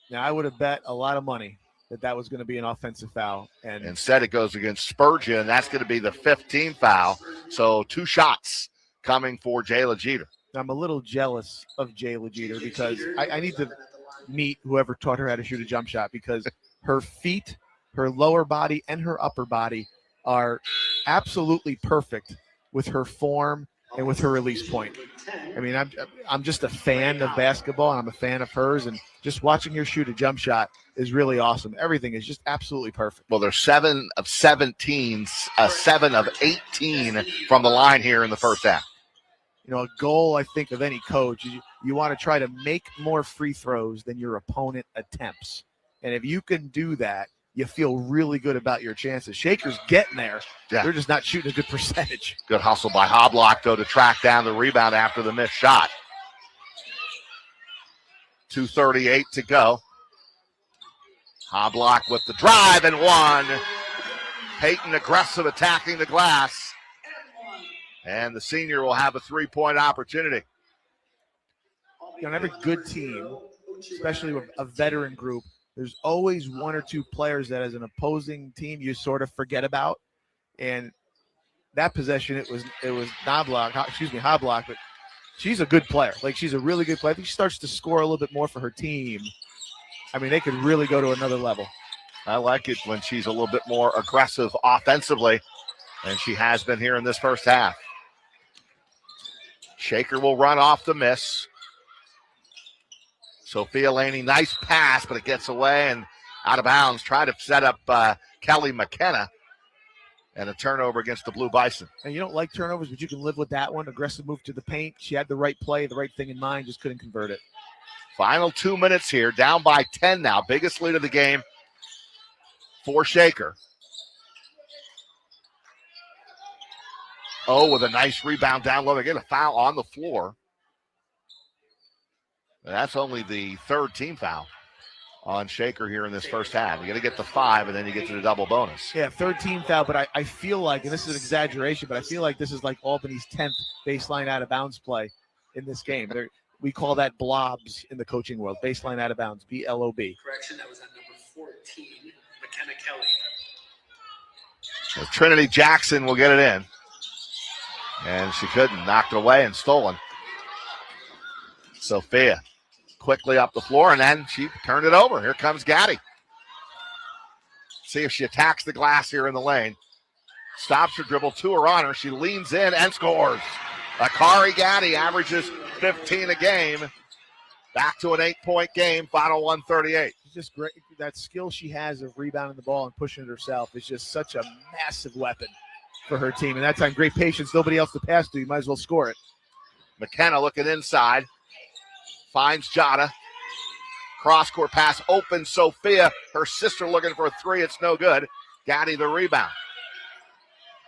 B: Now, I would have bet a lot of money that was going to be an offensive foul. And
A: instead, it goes against Spurgeon, and that's going to be the 15th foul. So 2 shots coming for Jayla Jeter.
B: I'm a little jealous of Jayla Jeter because I need to meet whoever taught her how to shoot a jump shot, because her feet, her lower body, and her upper body are absolutely perfect with her form and with her release point. I mean, I'm just a fan of basketball, and I'm a fan of hers, and just watching her shoot a jump shot is really awesome. Everything is just absolutely perfect.
A: Well, they're 7 of 17, 7 of 18 from the line here in the first half.
B: A goal, I think, of any coach is you want to try to make more free throws than your opponent attempts. And if you can do that, you feel really good about your chances. Shaker's getting there. Yeah. They're just not shooting a good percentage.
A: Good hustle by Hoblock, though, to track down the rebound after the missed shot. 2:38 to go. Hoblock with the drive and one. Peyton aggressive, attacking the glass. And the senior will have a 3-point opportunity.
B: On every good team, especially with a veteran group, there's always one or two players that as an opposing team you sort of forget about. And that possession, it was Hoblock, but she's a good player. Like, she's a really good player. I think she starts to score a little bit more for her team. I mean, they could really go to another level.
A: I like it when she's a little bit more aggressive offensively, and she has been here in this first half. Shaker will run off the miss. Sophia Laney, nice pass, but it gets away and out of bounds. Try to set up Kelly McKenna, and a turnover against the Blue Bison.
B: And you don't like turnovers, but you can live with that one. Aggressive move to the paint. She had the right play, the right thing in mind, just couldn't convert it.
A: Final 2 minutes here, down by 10 now. Biggest lead of the game for Shaker. Oh, with a nice rebound down low. They get a foul on the floor. That's only the third team foul on Shaker here in this first half. You got to get the 5, and then you get to the double bonus.
B: Yeah, third team foul, but I feel like, and this is an exaggeration, but I feel like this is like Albany's 10th baseline out of bounds play in this game. We call that blobs in the coaching world, baseline out of bounds, B-L-O-B.
C: Correction, that was at number 14, McKenna Kelly.
A: So Trinity Jackson will get it in. And she couldn't. Knocked it away and stolen. Sophia quickly up the floor, and then she turned it over. Here comes Gaddy. See if she attacks the glass here in the lane. Stops her dribble, 2 are on her. She leans in and scores. Akari Gaddy averages 15 a game. Back to an 8-point game, final 138.
B: She's just great. That skill she has of rebounding the ball and pushing it herself is just such a massive weapon for her team. And that time, great patience. Nobody else to pass to. You might as well score it.
A: McKenna looking inside. Finds Jada. Cross-court pass, open Sophia. Her sister looking for a 3. It's no good. Gaddy the rebound.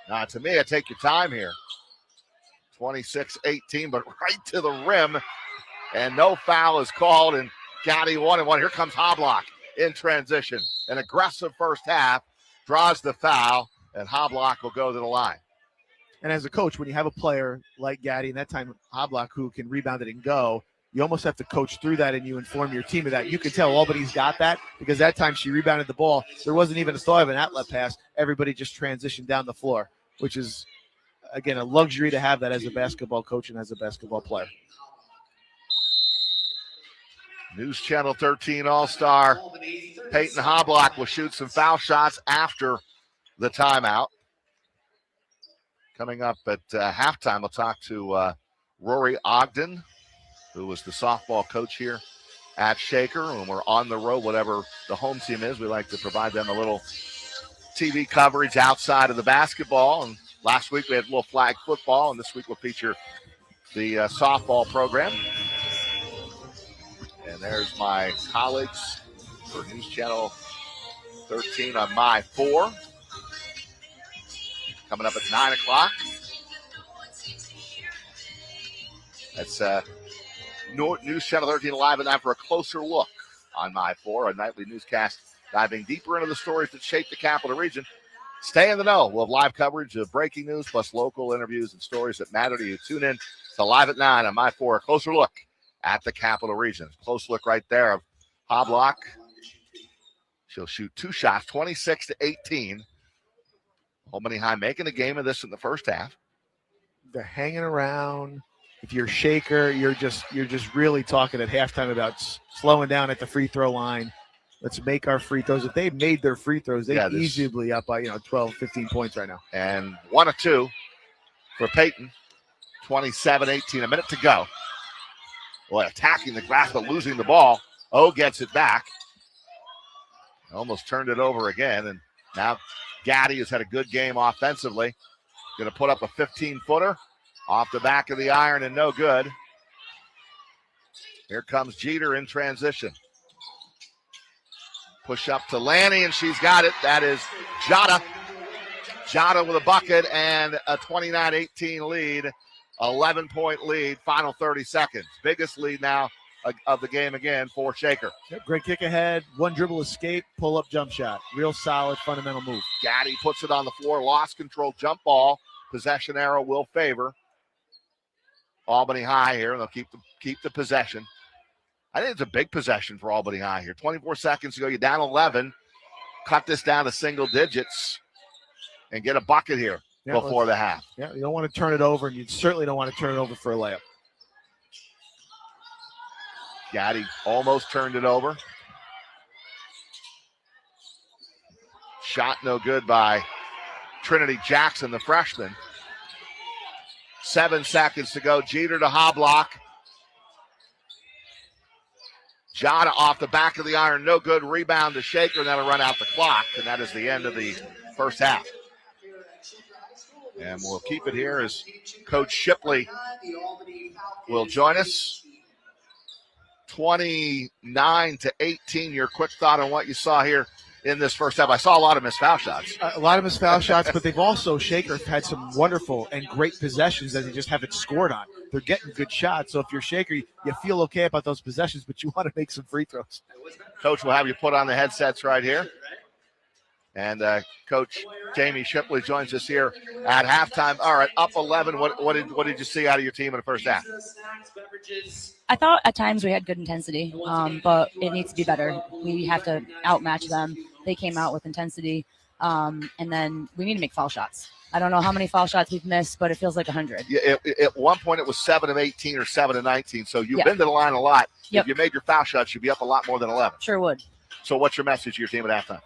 A: Now, to me, I take your time here. 26-18, but right to the rim. And no foul is called, and Gaddy 1-1. Here comes Hoblock in transition. An aggressive first half. Draws the foul, and Hoblock will go to the line.
B: And as a coach, when you have a player like Gaddy, and that time Hoblock, who can rebound it and go, you almost have to coach through that, and you inform your team of that. You can tell Albany's got that, because that time she rebounded the ball. There wasn't even a thought of an outlet pass. Everybody just transitioned down the floor, which is, again, a luxury to have that as a basketball coach and as a basketball player.
A: News Channel 13 All-Star Peyton Hoblock will shoot some foul shots after the timeout. Coming up at halftime, we'll talk to Rory Ogden, who was the softball coach here at Shaker. When we're on the road, whatever the home team is, we like to provide them a little TV coverage outside of the basketball. And last week we had a little flag football, and this week we'll feature the softball program. And there's my colleagues for News Channel 13 on My4. Coming up at 9 o'clock. That's News Channel 13 live and now for a closer look on My4, a nightly newscast diving deeper into the stories that shape the Capital Region. Stay in the know. We'll have live coverage of breaking news plus local interviews and stories that matter to you. Tune in to Live at 9 on My4, a closer look at the Capital Region. Close look right there of Hoblock. She'll shoot 2 shots, 26-18. Albany High making a game of this in the first half.
B: They're hanging around. If you're Shaker, you're just really talking at halftime about slowing down at the free throw line. Let's make our free throws. If they made their free throws, they'd easily up by 12, 15 points right now.
A: And 1 of 2 for Peyton. 27-18, a minute to go. Boy, attacking the glass but losing the ball. O gets it back. Almost turned it over again. And now Gaddy has had a good game offensively. Going to put up a 15-footer. Off the back of the iron and no good. Here comes Jeter in transition. Push up to Lanny, and she's got it. That is Jada. Jada with a bucket and a 29-18 lead. 11-point lead, final 30 seconds. Biggest lead now of the game again for Shaker.
B: Yep, great kick ahead, one dribble escape, pull-up jump shot. Real solid, fundamental move.
A: Gaddy puts it on the floor, lost control, jump ball. possession arrow will favor Albany High here, and they'll keep the possession. I think it's a big possession for Albany High here. 24 seconds to go. You're down 11. Cut this down to single digits and get a bucket here before the half.
B: Yeah, you don't want to turn it over, and you certainly don't want to turn it over for a layup.
A: Gaddy almost turned it over. Shot no good by Trinity Jackson, the freshman. 7 seconds to go. Jeter to Hoblock. Jada off the back of the iron. No good. Rebound to Shaker, and that'll run out the clock. And that is the end of the first half. And we'll keep it here as Coach Shipley will join us. 29-18. Your quick thought on what you saw here in this first half. I saw a lot of missed foul shots.
B: A lot of missed foul shots, but they've also, Shaker, had some wonderful and great possessions that they just haven't scored on. They're getting good shots. So if you're Shaker, you feel okay about those possessions, but you want to make some free throws.
A: Coach will have you put on the headsets right here. And Coach Jamie Shipley joins us here at halftime. All right, up 11. What did you see out of your team in the first half?
D: I thought at times we had good intensity, but it needs to be better. We have to outmatch them. They came out with intensity, and then we need to make foul shots. I don't know how many foul shots we've missed, but it feels like 100.
A: Yeah, at one point it was 7 of 18 or 7 of 19, so you've been to the line a lot.
D: Yep.
A: If you made your foul shots, you'd be up a lot more than 11.
D: Sure would.
A: So what's your message to your team at halftime?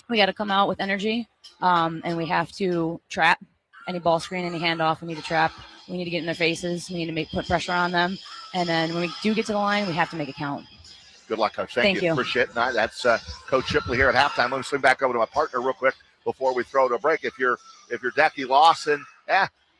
D: We got to come out with energy, and we have to trap any ball screen, any handoff. We need to trap. We need to get in their faces. We need to put pressure on them. And then when we do get to the line, we have to make it count.
A: Good luck, Coach. Thank you. Appreciate it. That's Coach Shipley here at halftime. I'm going to swing back over to my partner real quick before we throw to a break. If you're Decky Lawson,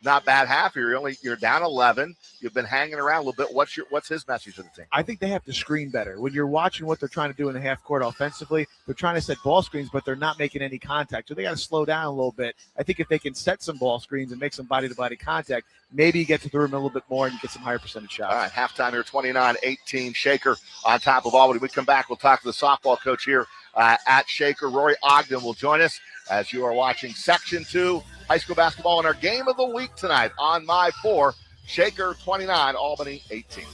A: not bad half. You're down 11. You've been hanging around a little bit. What's his message to the team?
B: I think they have to screen better. When you're watching what they're trying to do in the half court offensively, they're trying to set ball screens, but they're not making any contact. So they got to slow down a little bit. I think if they can set some ball screens and make some body-to-body contact, maybe you get to the rim a little bit more and you get some higher percentage shots.
A: All right, halftime here, 29-18. Shaker on top of Albany. We come back, we'll talk to the softball coach here at Shaker. Rory Ogden will join us as you are watching Section 2 high school basketball in our game of the week tonight on My4. Shaker 29, Albany 18.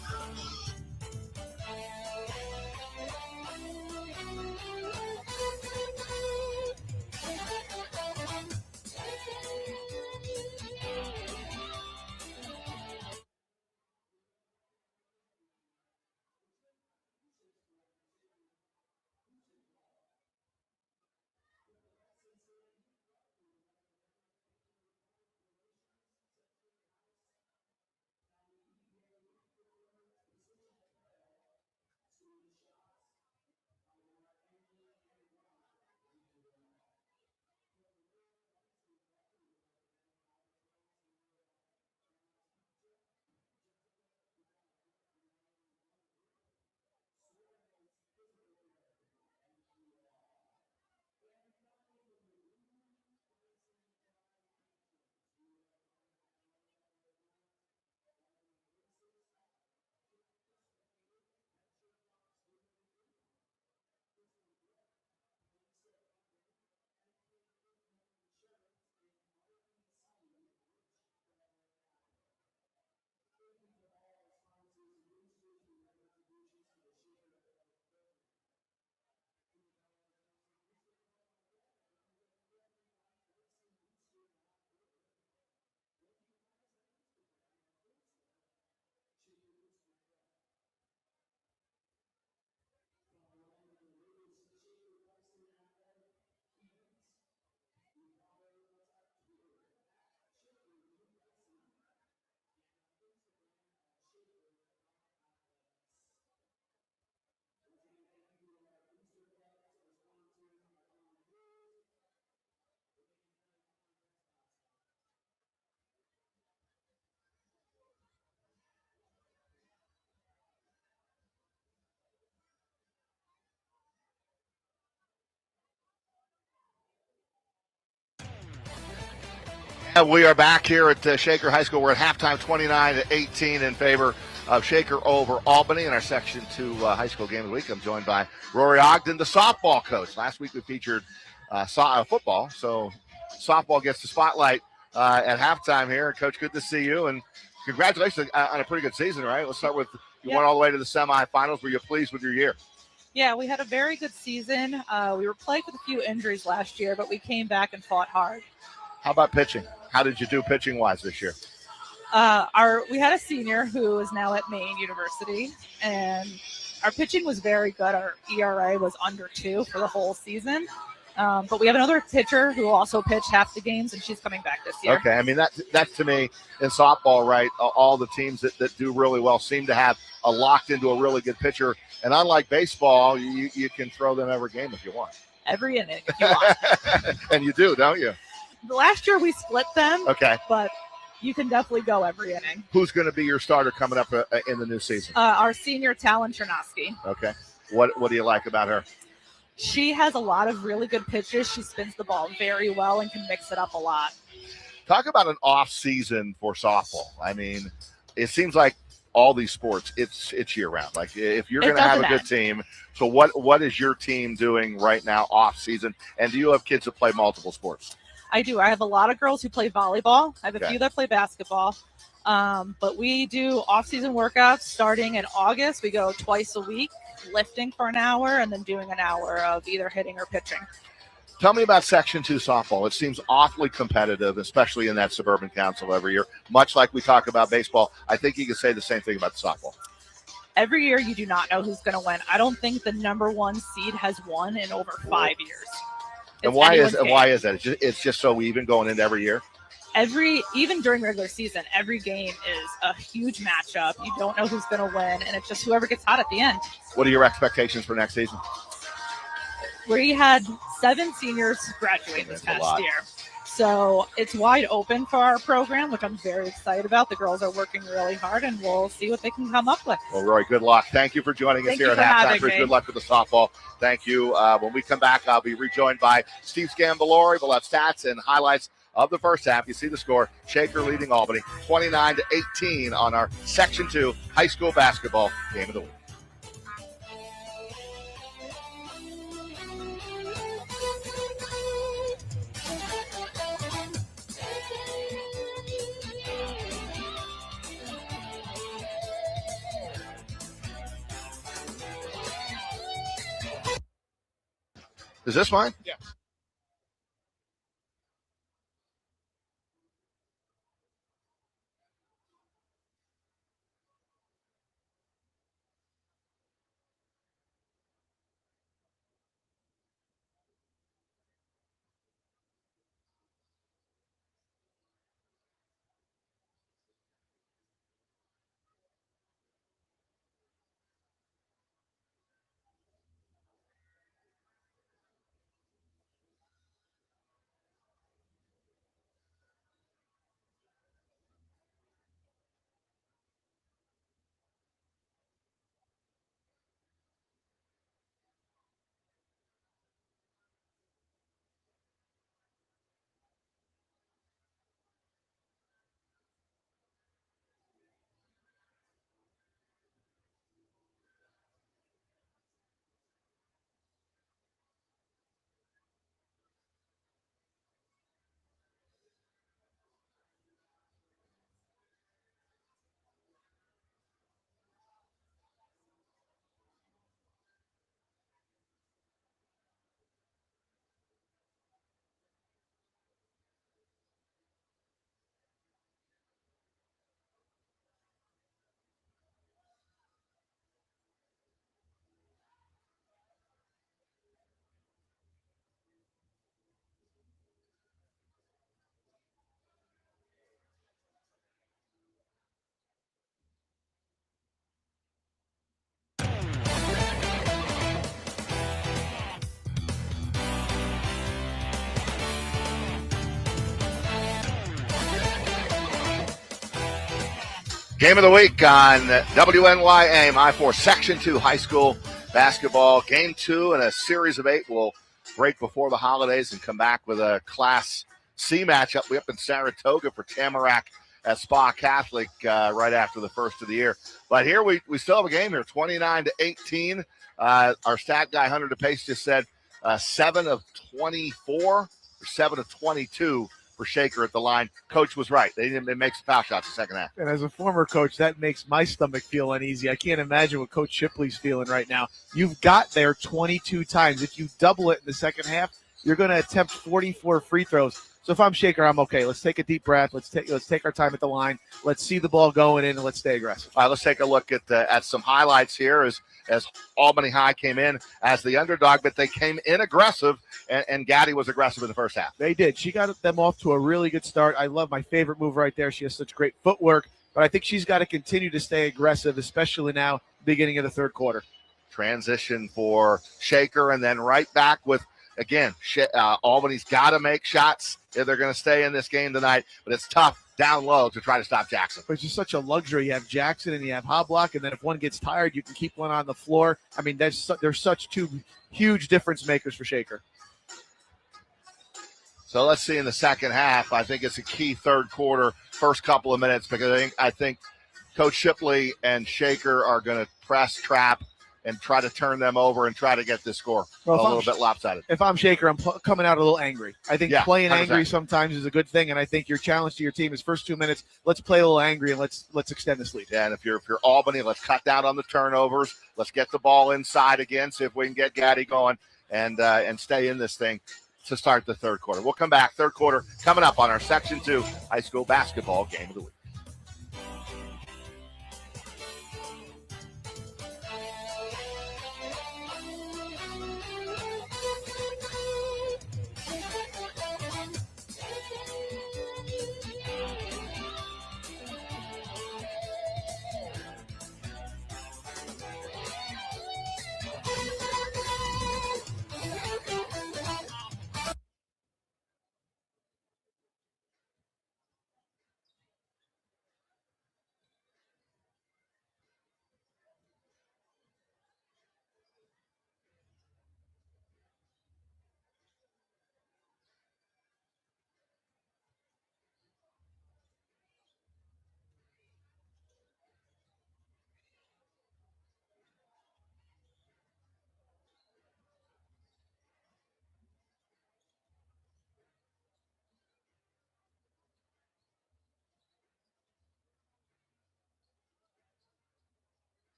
A: And we are back here at Shaker High School. We're at halftime, 29-18 in favor of Shaker over Albany in our Section 2 high school game of the week. I'm joined by Rory Ogden, the softball coach. Last week we featured football, so softball gets the spotlight at halftime here. Coach, good to see you, and congratulations on a pretty good season, right? Let's start with you went all the way to the semifinals. Were you pleased with your year?
E: Yeah, we had a very good season. We were plagued with a few injuries last year, but we came back and fought hard.
A: How about pitching? How did you do pitching-wise this year?
E: We had a senior who is now at Maine University, and our pitching was very good. Our ERA was under 2 for the whole season. But we have another pitcher who also pitched half the games, and she's coming back this year.
A: Okay, I mean, that's to me in softball, right? All the teams that do really well seem to have a locked into a really good pitcher. And unlike baseball, you can throw them every game if you want.
E: Every inning if you want.
A: And you do, don't you?
E: Last year we split them.
A: Okay.
E: But you can definitely go every inning.
A: Who's going to be your starter coming up in the new season?
E: Our senior, Talon Chernosky.
A: Okay. What do you like about her?
E: She has a lot of really good pitches. She spins the ball very well and can mix it up a lot.
A: Talk about an off season for softball. I mean, it seems like all these sports, it's year round. Like if you're going to have a good team, so what is your team doing right now off season? And do you have kids that play multiple sports?
E: I do. I have a lot of girls who play volleyball. I have a few that play basketball. But we do off-season workouts starting in August. We go twice a week, lifting for an hour, and then doing an hour of either hitting or pitching.
A: Tell me about Section 2 softball. It seems awfully competitive, especially in that Suburban Council every year. Much like we talk about baseball, I think you can say the same thing about the softball.
E: Every year you do not know who's going to win. I don't think the number 1 seed has won in over 5 years.
A: And why is that? It's just so even going into every year?
E: Even during regular season, every game is a huge matchup. You don't know who's going to win, and it's just whoever gets hot at the end.
A: What are your expectations for next season?
E: We had 7 seniors graduate this past year. So it's wide open for our program, which I'm very excited about. The girls are working really hard, and we'll see what they can come up with.
A: Well, Roy, good luck. Thank you for joining us here at Halftime. Good luck with the softball. Thank you. When we come back, I'll be rejoined by Steve Scambalori. We'll have stats and highlights of the first half. You see the score. Shaker leading Albany 29-18 on our Section 2 high school basketball game of the week. Is this mine?
F: Yeah.
A: Game of the week on WNYA, My4 Section 2 high school basketball. Game 2 in a series of 8. We'll break before the holidays and come back with a Class C matchup. We're up in Saratoga for Tamarack at Spa Catholic right after the first of the year. But here we still have a game here, 29-18. Our stat guy, Hunter DePace, just said 7 of 24 or 7 of 22 for Shaker at the line. Coach was right. They make some foul shots in the second half.
B: And as a former coach, that makes my stomach feel uneasy. I can't imagine what Coach Shipley's feeling right now. You've got there 22 times. If you double it in the second half, you're going to attempt 44 free throws. So if I'm Shaker, I'm okay. Let's take a deep breath. Let's take our time at the line. Let's see the ball going in, and let's stay aggressive.
A: All right, let's take a look at some highlights here as Albany High came in as the underdog, but they came in aggressive, and Gaddy was aggressive in the first half.
B: They did. She got them off to a really good start. I love my favorite move right there. She has such great footwork, but I think she's got to continue to stay aggressive, especially now, beginning of the third quarter.
A: Transition for Shaker, and then right back with, again, Albany's got to make shots if they're going to stay in this game tonight, but it's tough down low to try to stop Jackson.
B: Which is such a luxury. You have Jackson and you have Hoblock, and then if one gets tired, you can keep one on the floor. I mean, they're such two huge difference makers for Shaker.
A: So let's see in the second half. I think it's a key third quarter, first couple of minutes, because I think Coach Shipley and Shaker are going to press, trap, and try to turn them over and try to get this score a little bit lopsided.
B: If I'm Shaker, I'm coming out a little angry. I think playing
A: 100%.
B: angry sometimes is a good thing, and I think your challenge to your team is first 2 minutes, let's play a little angry and let's extend this lead.
A: Yeah, and if you're Albany, let's cut down on the turnovers. Let's get the ball inside again, see if we can get Gaddy going and stay in this thing to start the third quarter. We'll come back. Third quarter coming up on our Section 2 high school basketball game of the week.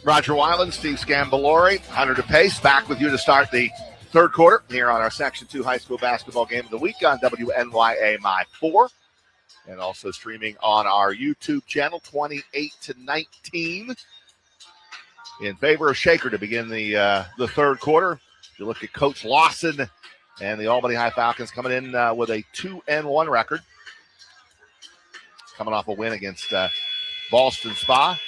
A: Roger Weiland, Steve Scambalori, Hunter DePace, back with you to start the third quarter here on our Section 2 high school basketball game of the week on WNYA My4, and also streaming on our YouTube channel, 28-19, in favor of Shaker to begin the third quarter. If you look at Coach Lawson and the Albany High Falcons coming in with a 2-1 record, coming off a win against Ballston Spa.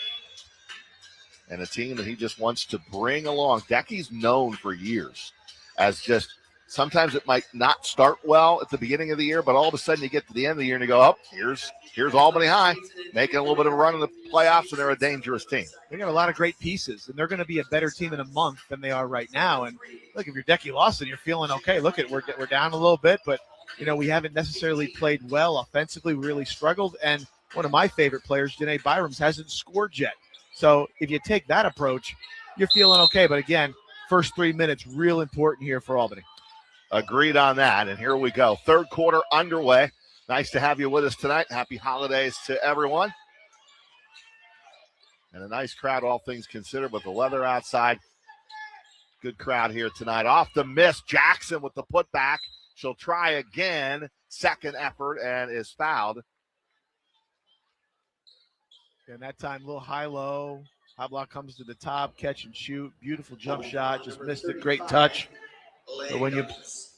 A: And a team that he just wants to bring along. Decky's known for years as just, sometimes it might not start well at the beginning of the year, but all of a sudden you get to the end of the year and you go, here's Albany High, making a little bit of a run in the playoffs, and they're a dangerous team.
B: They got a lot of great pieces, and they're going to be a better team in a month than they are right now. And look, if you're Decky Lawson, you're feeling okay. Look, we're down a little bit, but, we haven't necessarily played well offensively. We really struggled. And one of my favorite players, Janae Byram's, hasn't scored yet. So if you take that approach, you're feeling okay. But again, first 3 minutes, real important here for Albany.
A: Agreed on that. And here we go. Third quarter underway. Nice to have you with us tonight. Happy holidays to everyone. And a nice crowd, all things considered, with the weather outside. Good crowd here tonight. Off the miss, Jackson with the putback. She'll try again. Second effort and is fouled.
B: And that time, a little high-low. High block comes to the top, catch and shoot. Beautiful jump shot. Just missed it. Great touch. But when you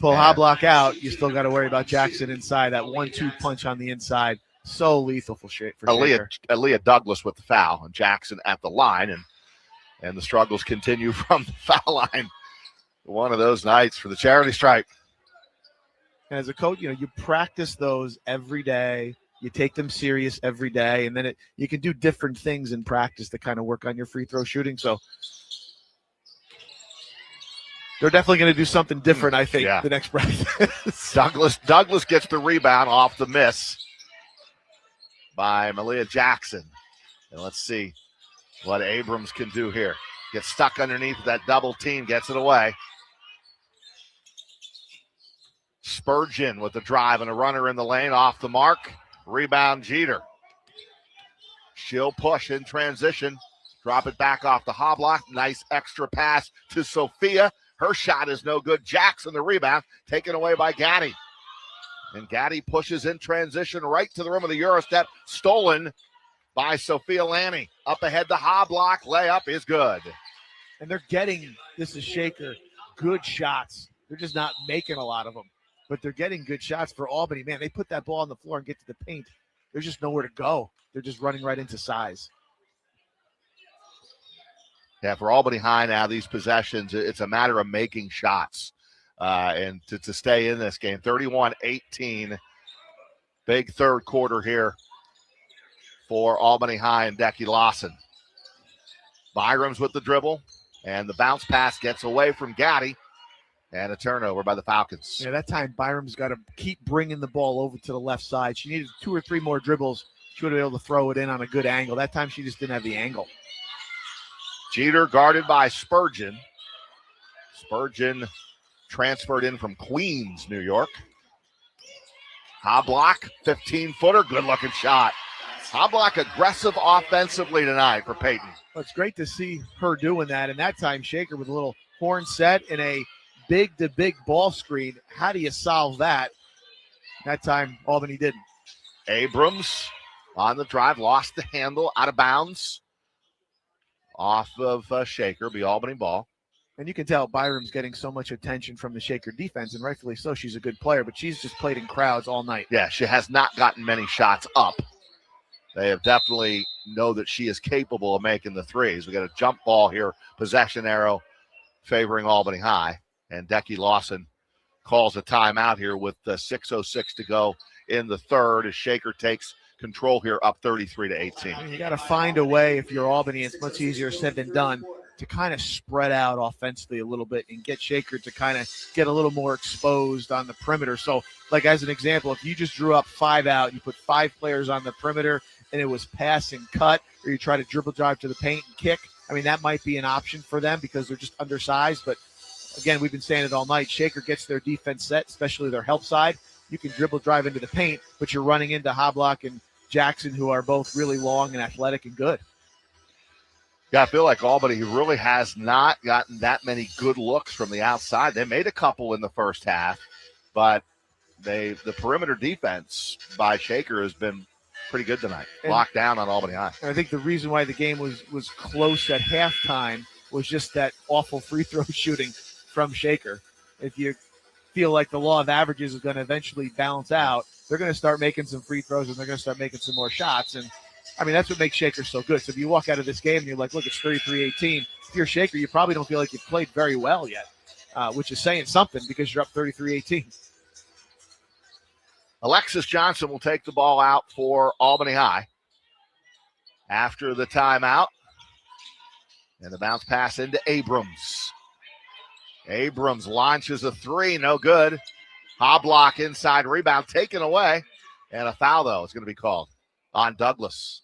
B: pull high block out, you still got to worry about Jackson inside. That 1-2 punch on the inside. So lethal for Shaker.
A: Aaliyah Douglas with the foul, and Jackson at the line. And the struggles continue from the foul line. One of those nights for the charity stripe.
B: And as a coach, you practice those every day. You take them serious every day, and then you can do different things in practice to kind of work on your free throw shooting. So they're definitely going to do something different, I think, the next practice.
A: Douglas gets the rebound off the miss by Malia Jackson. And let's see what Abrams can do here. Gets stuck underneath that double team, gets it away. Spurgeon with the drive and a runner in the lane, off the mark. Rebound Jeter. She'll push in transition. Drop it back off the high block. Nice extra pass to Sophia. Her shot is no good. Jackson the rebound, taken away by Gaddy. And Gaddy pushes in transition right to the rim of the Eurostep. Stolen by Sophia Lanny. Up ahead the high block. Layup is good.
B: And they're getting, this is Shaker, good shots. They're just not making a lot of them. But they're getting good shots for Albany. Man, they put that ball on the floor and get to the paint. There's just nowhere to go. They're just running right into size.
A: Yeah, for Albany High now, these possessions, it's a matter of making shots and to stay in this game. 31-18, big third quarter here for Albany High and Decky Lawson. Byram's with the dribble, and the bounce pass gets away from Gaddy. And a turnover by the Falcons.
B: Yeah, that time Byram's got to keep bringing the ball over to the left side. She needed 2 or 3 more dribbles. She would have been able to throw it in on a good angle. That time she just didn't have the angle.
A: Jeter guarded by Spurgeon. Spurgeon transferred in from Queens, New York. High block, 15-footer, good-looking shot. High block aggressive offensively tonight for Peyton.
B: Well, it's great to see her doing that. And that time Shaker with a little horn set and a big-to-big ball screen. How do you solve that? That time, Albany didn't.
A: Abrams on the drive, lost the handle, out of bounds. Off of Shaker, be Albany ball.
B: And you can tell Byram's getting so much attention from the Shaker defense, and rightfully so. She's a good player, but she's just played in crowds all night.
A: Yeah, she has not gotten many shots up. They have definitely know that she is capable of making the threes. We got a jump ball here, possession arrow favoring Albany High. And Decky Lawson calls a timeout here with 6:06 to go in the third as Shaker takes control here, up 33-18.
B: You got to find a way, if you're Albany, it's much easier said than done, to kind of spread out offensively a little bit and get Shaker to kind of get a little more exposed on the perimeter. So, like as an example, if you just drew up 5 out, you put 5 players on the perimeter and it was pass and cut, or you try to dribble drive to the paint and kick, I mean, that might be an option for them because they're just undersized. But again, we've been saying it all night. Shaker gets their defense set, especially their help side. You can dribble drive into the paint, but you're running into Hoblock and Jackson, who are both really long and athletic and good.
A: Yeah, I feel like Albany really has not gotten that many good looks from the outside. They made a couple in the first half, but the perimeter defense by Shaker has been pretty good tonight. Locked down on Albany High.
B: I think the reason why the game was close at halftime was just that awful free throw shooting from Shaker. If you feel like the law of averages is going to eventually balance out, they're going to start making some free throws and they're going to start making some more shots. And, I mean, that's what makes Shaker so good. So if you walk out of this game and you're like, look, it's 33-18. If you're Shaker, you probably don't feel like you've played very well yet, which is saying something because you're up 33-18.
A: Alexis Johnson will take the ball out for Albany High after the timeout. And the bounce pass into Abrams. Abrams launches a 3, no good. Hoblock inside, rebound taken away. And a foul, though, is going to be called on Douglas.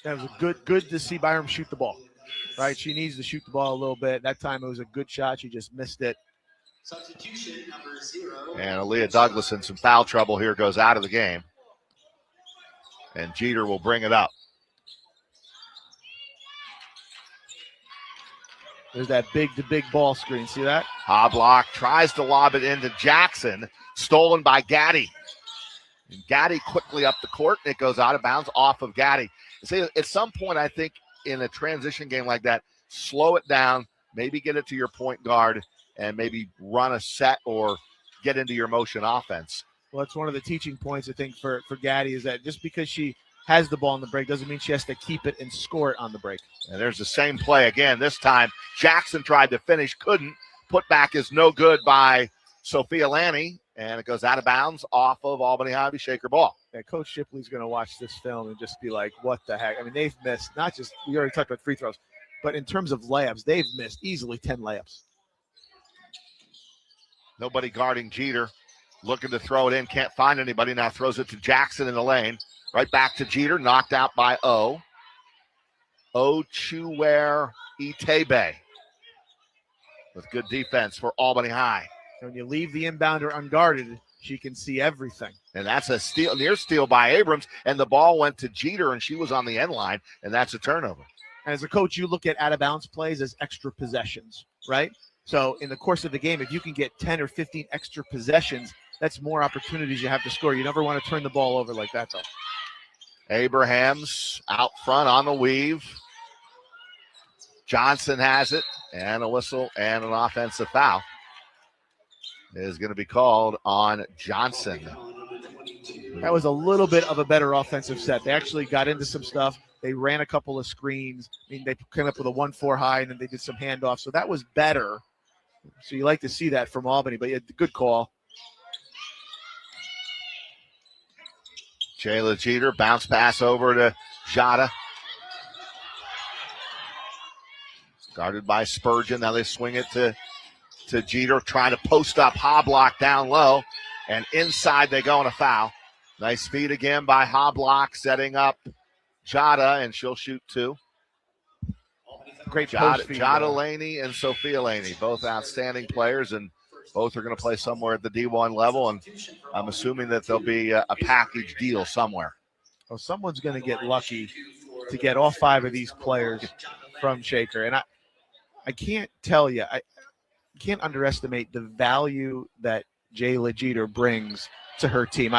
B: That was a good to see Byram shoot the ball, right? She needs to shoot the ball a little bit. That time it was a good shot. She just missed it.
C: Substitution number 0.
A: And Aaliyah Douglas in some foul trouble here, goes out of the game. And Jeter will bring it up.
B: There's that big ball screen. See that?
A: Hoblock tries to lob it into Jackson. Stolen by Gaddy. And Gaddy quickly up the court, and it goes out of bounds off of Gaddy. See, at some point, I think in a transition game like that, slow it down, maybe get it to your point guard, and maybe run a set or get into your motion offense.
B: Well, that's one of the teaching points, I think, for Gaddy, is that just because she has the ball on the break doesn't mean she has to keep it and score it on the break.
A: And there's the same play again. This time, Jackson tried to finish, couldn't. Put back is no good by Sophia Lanny, and it goes out of bounds off of Albany High Shaker ball.
B: Yeah, Coach Shipley's going to watch this film and just be like, what the heck? I mean, they've missed, not just, we already talked about free throws, but in terms of layups, they've missed easily 10 layups.
A: Nobody guarding Jeter. Looking to throw it in, can't find anybody. Now throws it to Jackson in the lane. Right back to Jeter, knocked out by Ochuwere Itebe. With good defense for Albany High.
B: When you leave the inbounder unguarded, she can see everything.
A: And that's a steal, near steal by Abrams, and the ball went to Jeter, and she was on the end line, and that's a turnover.
B: And as a coach, you look at out-of-bounds plays as extra possessions, right? So in the course of the game, if you can get 10 or 15 extra possessions, that's more opportunities you have to score. You never want to turn the ball over like that, though.
A: Abrahams out front on the weave. Johnson has it, and a whistle and an offensive foul is going to be called on Johnson.
B: That was a little bit of a better offensive set. They actually got into some stuff. They ran a couple of screens. I mean, they came up with a 1-4 high, and then they did some handoffs. So that was better. So you like to see that from Albany, but yeah, good call.
A: Jayla Jeter, bounce pass over to Jada. Guarded by Spurgeon. Now they swing it to Jeter, trying to post up Hoblock down low. And inside they go on a foul. Nice feed again by Hoblock, setting up Jada, and she'll shoot two.
B: Great post feed.
A: Jada Laney and Sophia Laney, both outstanding players, and both are going to play somewhere at the D1 level, and I'm assuming that there'll be a package deal somewhere.
B: Well, someone's going to get lucky to get all five of these players from Shaker. And I can't tell you, I can't underestimate the value that Jayla Jeter brings to her team.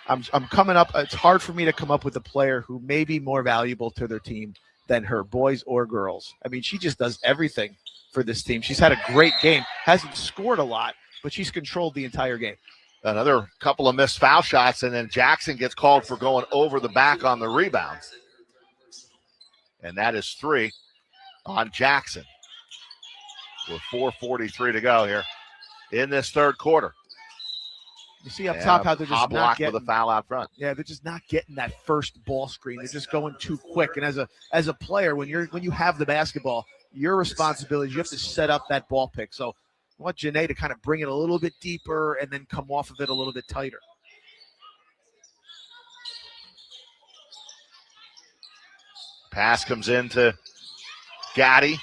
B: I'm coming up. It's hard for me to come up with a player who may be more valuable to their team than her, boys or girls. I mean, she just does everything for this team. She's had a great game, hasn't scored a lot, but she's controlled the entire game.
A: Another couple of missed foul shots, and then Jackson gets called for going over the back on the rebound. And that is 3 on Jackson with 4:43 to go here in this third quarter.
B: You see up top how they're just not getting
A: with a foul out front.
B: Yeah, they're just not getting that first ball screen. They're just going too quick. And as a player, when you have the basketball, your responsibility is you have to set up that ball pick. So I want Janae to kind of bring it a little bit deeper and then come off of it a little bit tighter.
A: Pass comes into Gaddy.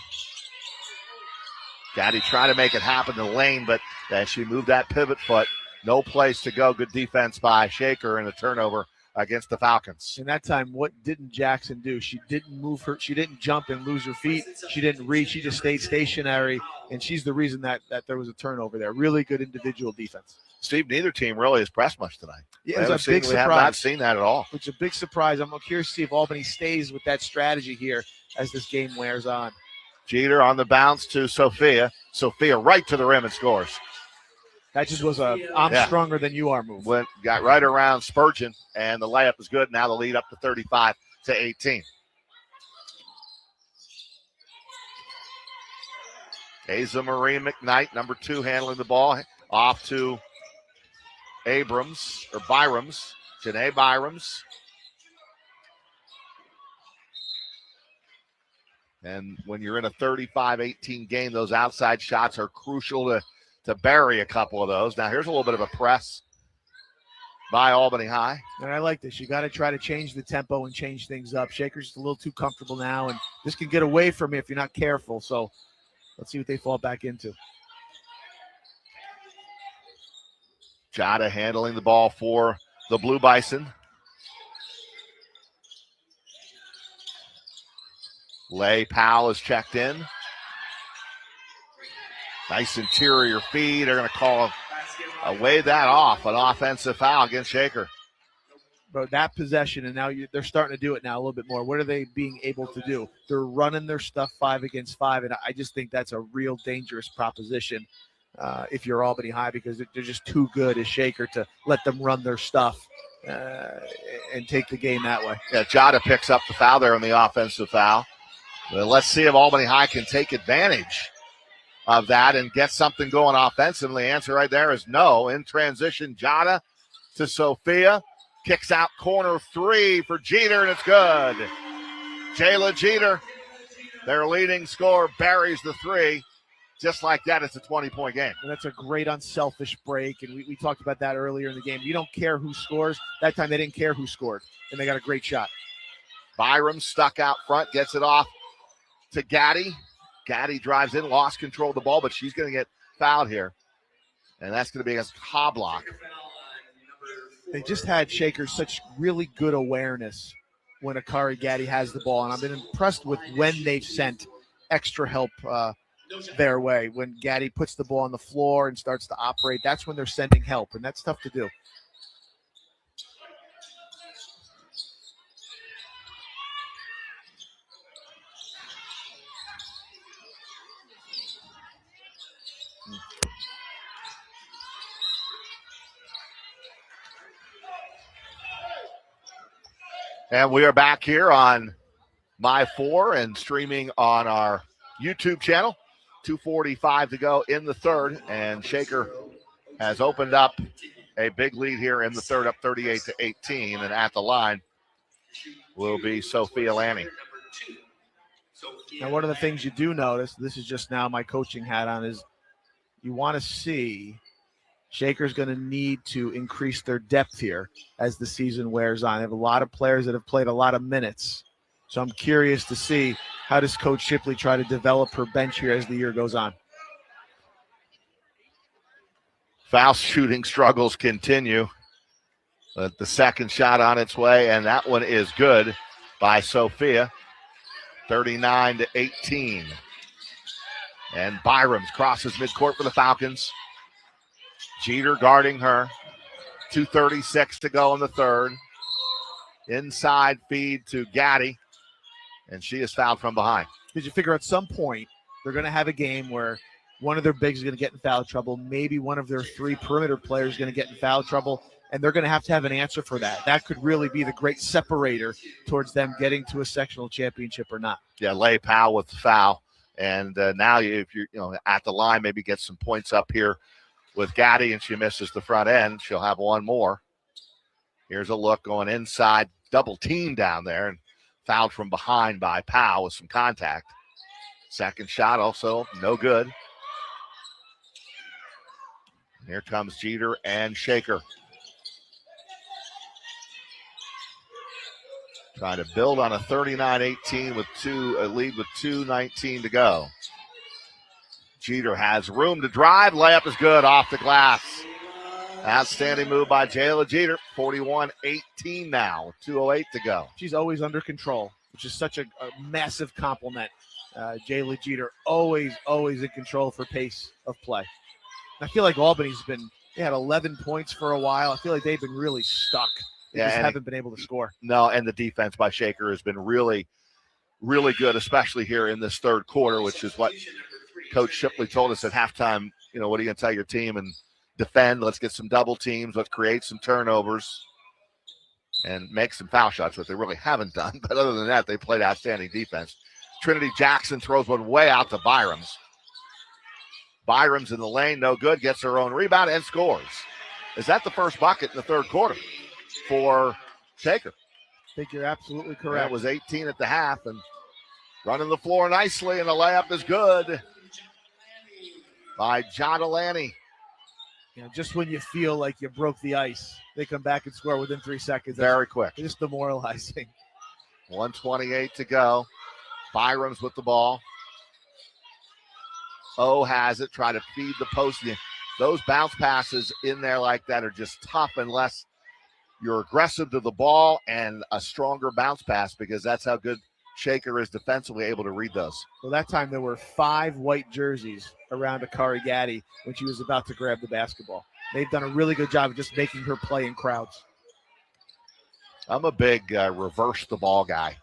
A: Gaddy trying to make it happen in the lane, but as she moved that pivot foot, no place to go. Good defense by Shaker and a turnover against the Falcons.
B: In that time, what didn't Jackson do? She didn't move her. She didn't jump and lose her feet. She didn't reach. She just stayed stationary, and she's the reason that there was a turnover there. Really good individual defense.
A: Steve, neither team really has pressed much tonight.
B: Yeah, it was a big surprise.
A: We have not seen that at all.
B: It's a big surprise. I'm curious to see if Albany stays with that strategy here as this game wears on.
A: Jeter on the bounce to Sophia. Sophia right to the rim and scores.
B: That just was a I'm stronger than you are move.
A: Got right around Spurgeon, and the layup is good. Now the lead up to 35-18. Asa Marie McKnight, number 2, handling the ball. Off to Byram's. Janae Byram's. And when you're in a 35-18 game, those outside shots are crucial to bury a couple of those. Now here's a little bit of a press by Albany High.
B: And I like this. You got to try to change the tempo and change things up. Shaker's just a little too comfortable now, and this can get away from you if you're not careful. So let's see what they fall back into.
A: Jada handling the ball for the Blue Bison. Lay Powell is checked in. Nice interior feed. They're going to call away that off, an offensive foul against Shaker.
B: But that possession, and now they're starting to do it now a little bit more. What are they being able to do? They're running their stuff 5 against 5, and I just think that's a real dangerous proposition if you're Albany High, because they're just too good as Shaker to let them run their stuff and take the game that way.
A: Yeah, Jada picks up the foul there on the offensive foul. But let's see if Albany High can take advantage of that and get something going offensively. The answer right there is no. In transition, Jada to Sophia. Kicks out corner 3 for Jeter, and it's good. Jayla Jeter, their leading scorer, buries the 3. Just like that, it's a 20-point game.
B: And that's a great unselfish break, and we talked about that earlier in the game. You don't care who scores. That time they didn't care who scored, and they got a great shot.
A: Byram stuck out front, gets it off to Gaddy. Gaddy drives in, lost control of the ball, but she's going to get fouled here. And that's going to be against Hoblock.
B: They just had Shaker such really good awareness when Akari Gaddy has the ball, and I've been impressed with when they've sent extra help their way. When Gaddy puts the ball on the floor and starts to operate, that's when they're sending help, and that's tough to do.
A: And we are back here on My4 and streaming on our YouTube channel. 2:45 to go in the third, and Shaker has opened up a big lead here in the third, up 38-18, and at the line will be Sophia Lanny.
B: Now, one of the things you do notice, this is just now my coaching hat on, is you want to see Shaker's going to need to increase their depth here as the season wears on. They have a lot of players that have played a lot of minutes. So I'm curious to see, how does Coach Shipley try to develop her bench here as the year goes on?
A: Foul shooting struggles continue. But the second shot on its way, and that one is good by Sophia. 39-18. And Byram's crosses midcourt for the Falcons. Jeter guarding her. 2:36 to go in the third. Inside feed to Gaddy. And she is fouled from behind.
B: Did you figure at some point they're going to have a game where one of their bigs is going to get in foul trouble, maybe one of their 3 perimeter players is going to get in foul trouble, and they're going to have an answer for that. That could really be the great separator towards them getting to a sectional championship or not.
A: Yeah, Lay Powell with the foul. And now if you're at the line, maybe get some points up here with Gaddy, and she misses the front end. She'll have one more. Here's a look going inside, double team down there, and fouled from behind by Powell with some contact. Second shot also no good. Here comes Jeter and Shaker. Trying to build on a 39-18 with a lead with 2:19 to go. Jeter has room to drive. Layup is good off the glass. Outstanding move by Jayla Jeter. 41-18 now. 2:08 to go.
B: She's always under control, which is such a massive compliment. Jayla Jeter always in control for pace of play. I feel like Albany's they had 11 points for a while. I feel like they've been really stuck. They just haven't been able to score.
A: No, and the defense by Shaker has been really, really good, especially here in this third quarter, which is what Coach Shipley told us at halftime. What are you going to tell your team? And defend. Let's get some double teams. Let's create some turnovers and make some foul shots, which they really haven't done. But other than that, they played outstanding defense. Trinity Jackson throws one way out to Byram's. Byram's in the lane, no good, gets her own rebound and scores. Is that the first bucket in the third quarter for Shaker?
B: I think you're absolutely correct.
A: That was 18 at the half, and running the floor nicely, and the layup is good by Jadalani.
B: Just when you feel like you broke the ice, they come back and score within 3 seconds.
A: Very quick.
B: Just demoralizing.
A: 1:28 to go. Byram's with the ball. O has it, try to feed the post. Those bounce passes in there like that are just tough unless you're aggressive to the ball and a stronger bounce pass, because that's how good Shaker is defensively able to read those.
B: Well, that time there were 5 white jerseys around Akari Gaddy when she was about to grab the basketball. They've done a really good job of just making her play in crowds.
A: I'm a big reverse the ball guy.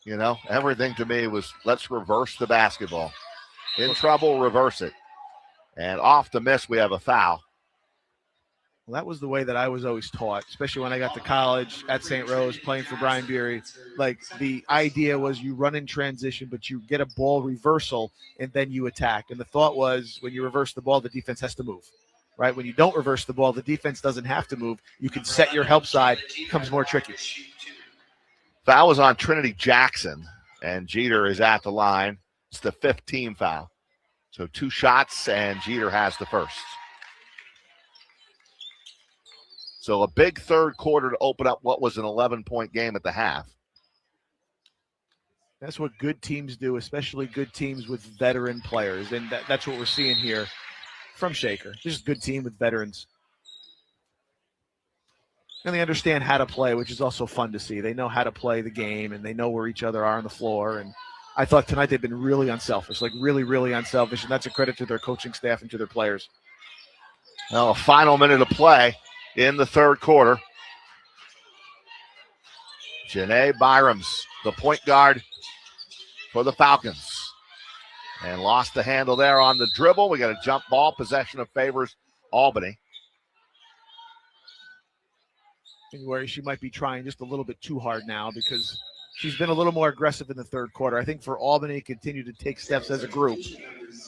A: You know, everything to me was let's reverse the basketball. In trouble, reverse it. And off the miss, we have a foul.
B: Well, that was the way that I was always taught, especially when I got to college at St. Rose playing for Brian Beery. Like, the idea was you run in transition, but you get a ball reversal, and then you attack. And the thought was when you reverse the ball, the defense has to move, right? When you don't reverse the ball, the defense doesn't have to move. You can set your help side. It becomes more tricky.
A: Foul was on Trinity Jackson, and Jeter is at the line. It's the 5th team foul. So 2 shots, and Jeter has the first. So a big third quarter to open up what was an 11-point game at the half.
B: That's what good teams do, especially good teams with veteran players. And that's what we're seeing here from Shaker. Just a good team with veterans. And they understand how to play, which is also fun to see. They know how to play the game, and they know where each other are on the floor. And I thought tonight they've been really unselfish, like really, really unselfish. And that's a credit to their coaching staff and to their players.
A: Well, a final minute of play in the third quarter. Janae Byram's the point guard for the Falcons. And lost the handle there on the dribble. We got a jump ball. Possession of favors Albany.
B: Where she might be trying just a little bit too hard now because she's been a little more aggressive in the third quarter. I think for Albany to continue to take steps as a group,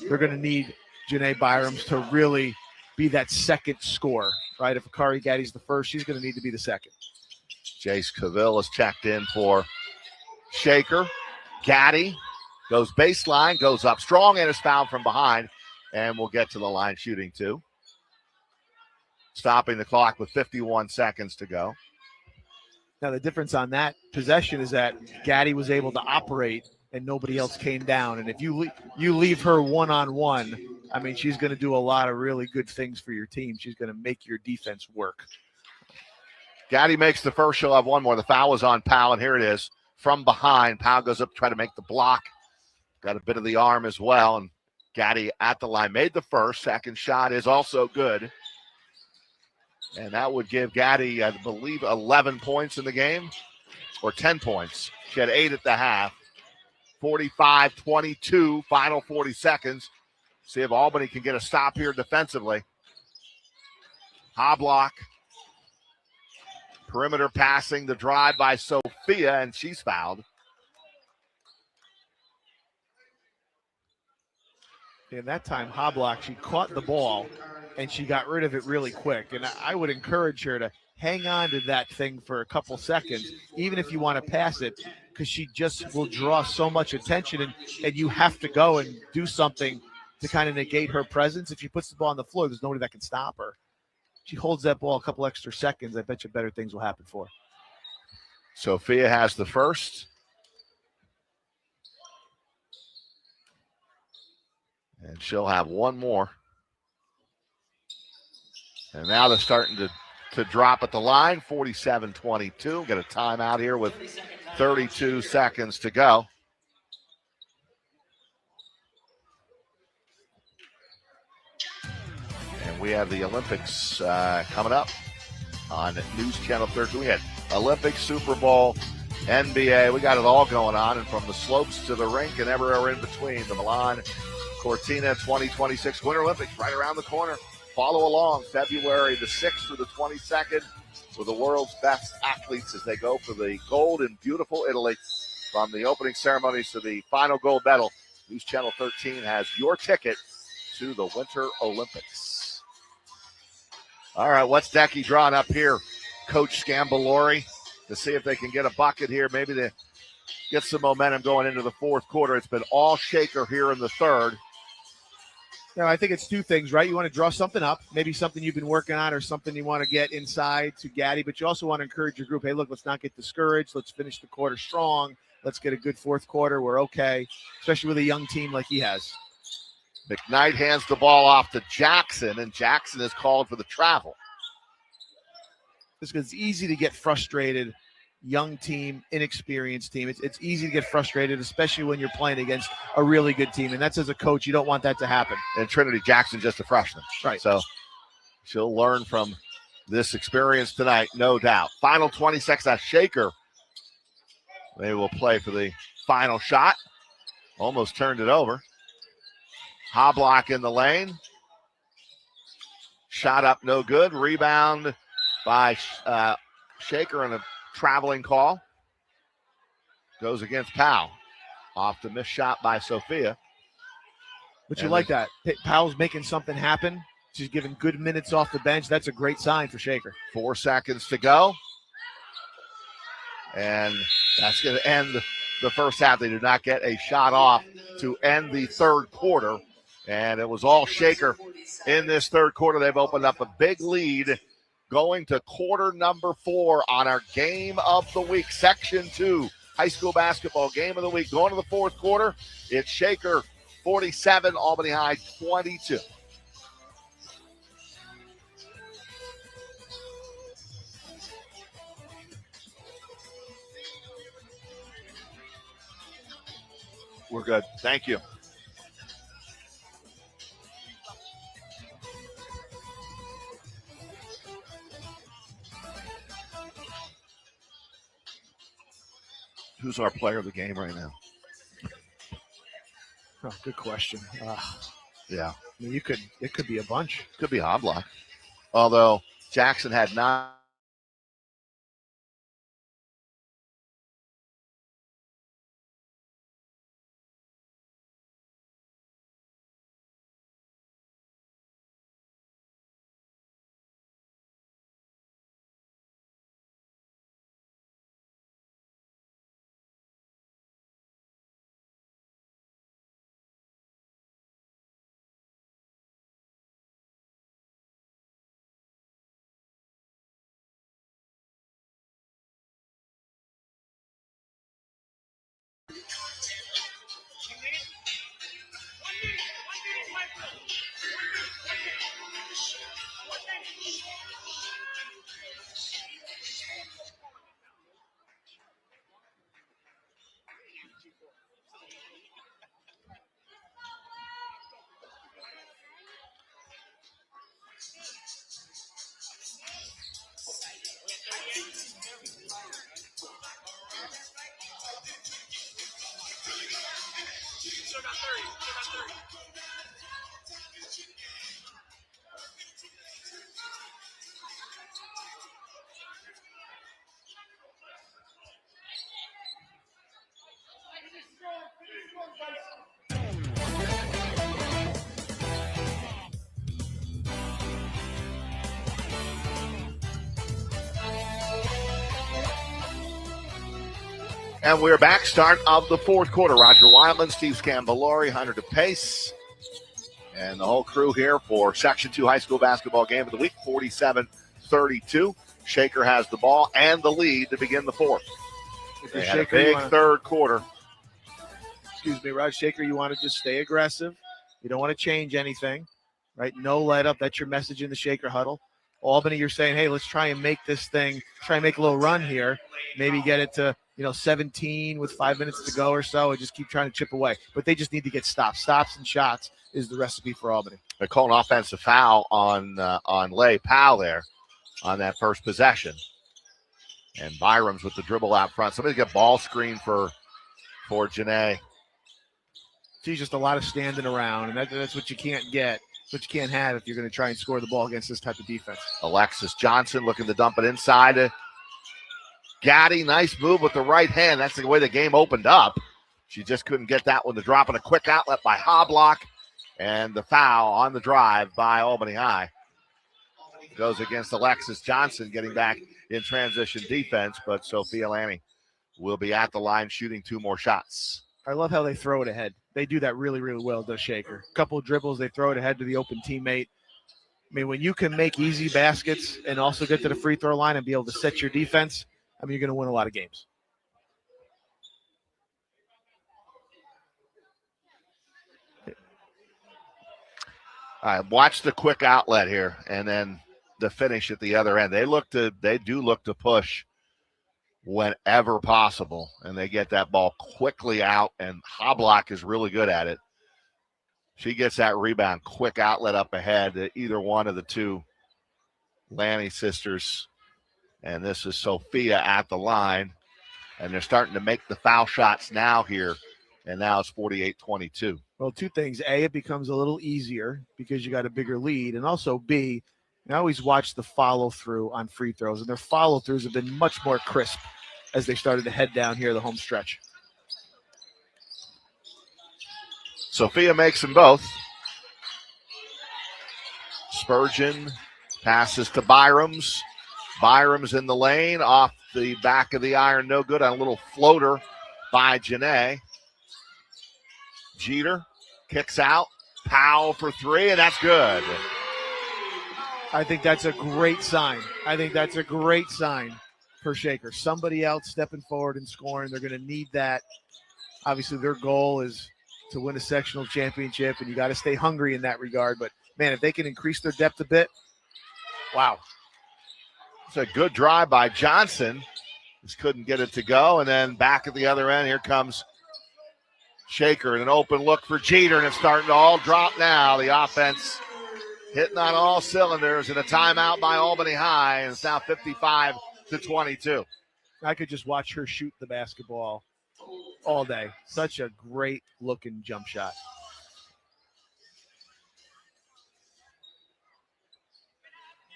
B: they're going to need Janae Byram's to really be that second scorer, right? If Akari Gaddy's the first, she's going to need to be the second.
A: Jace Cavill is checked in for Shaker. Gaddy goes baseline, goes up strong, and is fouled from behind. And we'll get to the line shooting too. Stopping the clock with 51 seconds to go.
B: Now, the difference on that possession is that Gaddy was able to operate and nobody else came down. And if you leave her one-on-one, I mean, she's going to do a lot of really good things for your team. She's going to make your defense work.
A: Gaddy makes the first. She'll have one more. The foul is on Powell, and here it is. From behind, Powell goes up to try to make the block. Got a bit of the arm as well, and Gaddy at the line. Made the first. Second shot is also good. And that would give Gaddy, I believe, 11 points in the game, or 10 points. She had 8 at the half. 45-22, final 40 seconds. See if Albany can get a stop here defensively. Hoblock. Perimeter passing, the drive by Sophia, and she's fouled.
B: And that time, Hoblock, she caught the ball, and she got rid of it really quick. And I would encourage her to hang on to that thing for a couple seconds, even if you want to pass it, because she just will draw so much attention, and you have to go and do something to kind of negate her presence. If she puts the ball on the floor, there's nobody that can stop her. She holds that ball a couple extra seconds, I bet you better things will happen for her.
A: Sophia has the first. And she'll have one more. And now they're starting to drop at the line, 47-22. Got a timeout here with 32 seconds to go. And we have the Olympics coming up on News Channel 13. We had Olympics, Super Bowl, NBA. We got it all going on. And from the slopes to the rink and everywhere in between, the Milan Cortina 2026 Winter Olympics right around the corner. Follow along February the 6th through the 22nd with the world's best athletes as they go for the gold in beautiful Italy. From the opening ceremonies to the final gold medal, News Channel 13 has your ticket to the Winter Olympics. All right, what's Decky drawing up here? Coach Scambolori to see if they can get a bucket here, maybe to get some momentum going into the fourth quarter. It's been all Shaker here in the third.
B: You know, I think it's two things, right? You want to draw something up, maybe something you've been working on or something you want to get inside to Gaddy, but you also want to encourage your group, hey, look, let's not get discouraged. Let's finish the quarter strong. Let's get a good fourth quarter. We're okay, especially with a young team like he has.
A: McKnight hands the ball off to Jackson, and Jackson is called for the travel.
B: Just because it's easy to get frustrated young team, inexperienced team. It's easy to get frustrated, especially when you're playing against a really good team. And that's as a coach, you don't want that to happen.
A: And Trinity Jackson just a freshman.
B: Right.
A: So she'll learn from this experience tonight, no doubt. Final 20 seconds. That Shaker. They will play for the final shot. Almost turned it over. Hoblock in the lane. Shot up, no good. Rebound by Shaker and a traveling call. Goes against Powell. Off the missed shot by Sophia.
B: But you like that. Powell's making something happen. She's giving good minutes off the bench. That's a great sign for Shaker.
A: 4 seconds to go. And that's going to end the first half. They did not get a shot off to end the third quarter. And it was all Shaker in this third quarter. They've opened up a big lead going to quarter number 4 on our game of the week, section 2, high school basketball game of the week. Going to the fourth quarter, it's Shaker 47, Albany High 22. We're good. Thank you. Who's our player of the game right now?
B: Oh, good question.
A: Yeah.
B: I mean, it could be a bunch.
A: Could be Hoblock. Although Jackson had 9. And we're back. Start of the fourth quarter. Roger Wileman, Steve Scambolori, Hunter DePace, and the whole crew here for Section 2 high school basketball game of the week, 47-32. Shaker has the ball and the lead to begin the fourth. They had a big third quarter.
B: Excuse me, Rod Shaker, you want to just stay aggressive. You don't want to change anything, right? No let up. That's your message in the Shaker huddle. Albany, you're saying, hey, let's try and make this thing, try and make a little run here. Maybe get it to, 17 with 5 minutes to go or so, and just keep trying to chip away. But they just need to get stops. Stops and shots is the recipe for Albany.
A: They're calling an offensive foul on Lay Powell there on that first possession. And Byram's with the dribble out front. Somebody get ball screen for Janae.
B: She's just a lot of standing around, and that's what you can't get. What you can't have if you're going to try and score the ball against this type of defense.
A: Alexis Johnson looking to dump it inside. Gaddy, nice move with the right hand. That's the way the game opened up. She just couldn't get that one to drop, in a quick outlet by Hoblock. And the foul on the drive by Albany High goes against Alexis Johnson, getting back in transition defense. But Sophia Lanning will be at the line shooting 2 more shots.
B: I love how they throw it ahead. They do that really, really well, does Shaker. A couple of dribbles, they throw it ahead to the open teammate. I mean, when you can make easy baskets and also get to the free throw line and be able to set your defense, you're going to win a lot of games.
A: All right, watch the quick outlet here, and then the finish at the other end. They do look to push whenever possible, and they get that ball quickly out, and Hoblock is really good at it. She gets that rebound, quick outlet up ahead to either one of the two Lanny sisters, and this is Sophia at the line, and they're starting to make the foul shots now here, and now it's 48-22.
B: Well, two things. A, it becomes a little easier because you got a bigger lead, and also B, I always watch the follow-through on free throws, and their follow-throughs have been much more crisp as they started to head down here the home stretch.
A: Sophia makes them both. Spurgeon passes to Byram's. Byram's in the lane, off the back of the iron, no good on a little floater by Janae. Jeter kicks out. Powell for three, and that's good.
B: I think that's a great sign. I think that's a great sign for Shaker. Somebody else stepping forward and scoring. They're going to need that. Obviously, their goal is to win a sectional championship, and you got to stay hungry in that regard. But, man, if they can increase their depth a bit, wow.
A: It's a good drive by Johnson. Just couldn't get it to go. And then back at the other end, here comes Shaker, and an open look for Jeter, and it's starting to all drop now. The offense hitting on all cylinders, and a timeout by Albany High, and it's now 55-22.
B: I could just watch her shoot the basketball all day. Such a great-looking jump shot.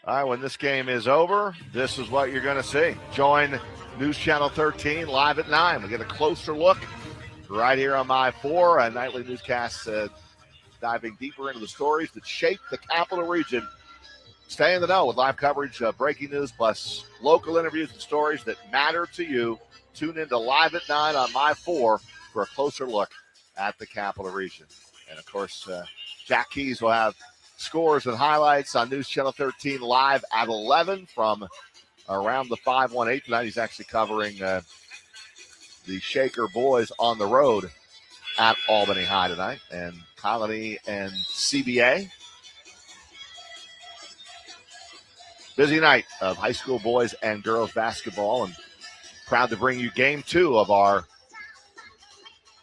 A: All right, when this game is over, this is what you're going to see. Join News Channel 13 live at 9. We get a closer look right here on My4, a nightly newscast diving deeper into the stories that shape the capital region. Stay in the know with live coverage, breaking news, plus local interviews and stories that matter to you. Tune in to Live at 9 on My4 for a closer look at the capital region. And, of course, Jack Keys will have scores and highlights on News Channel 13 live at 11 from around the 518 tonight. He's actually covering the Shaker boys on the road at Albany High tonight, and Colony and CBA. Busy night of high school boys and girls basketball, and proud to bring you game 2 of our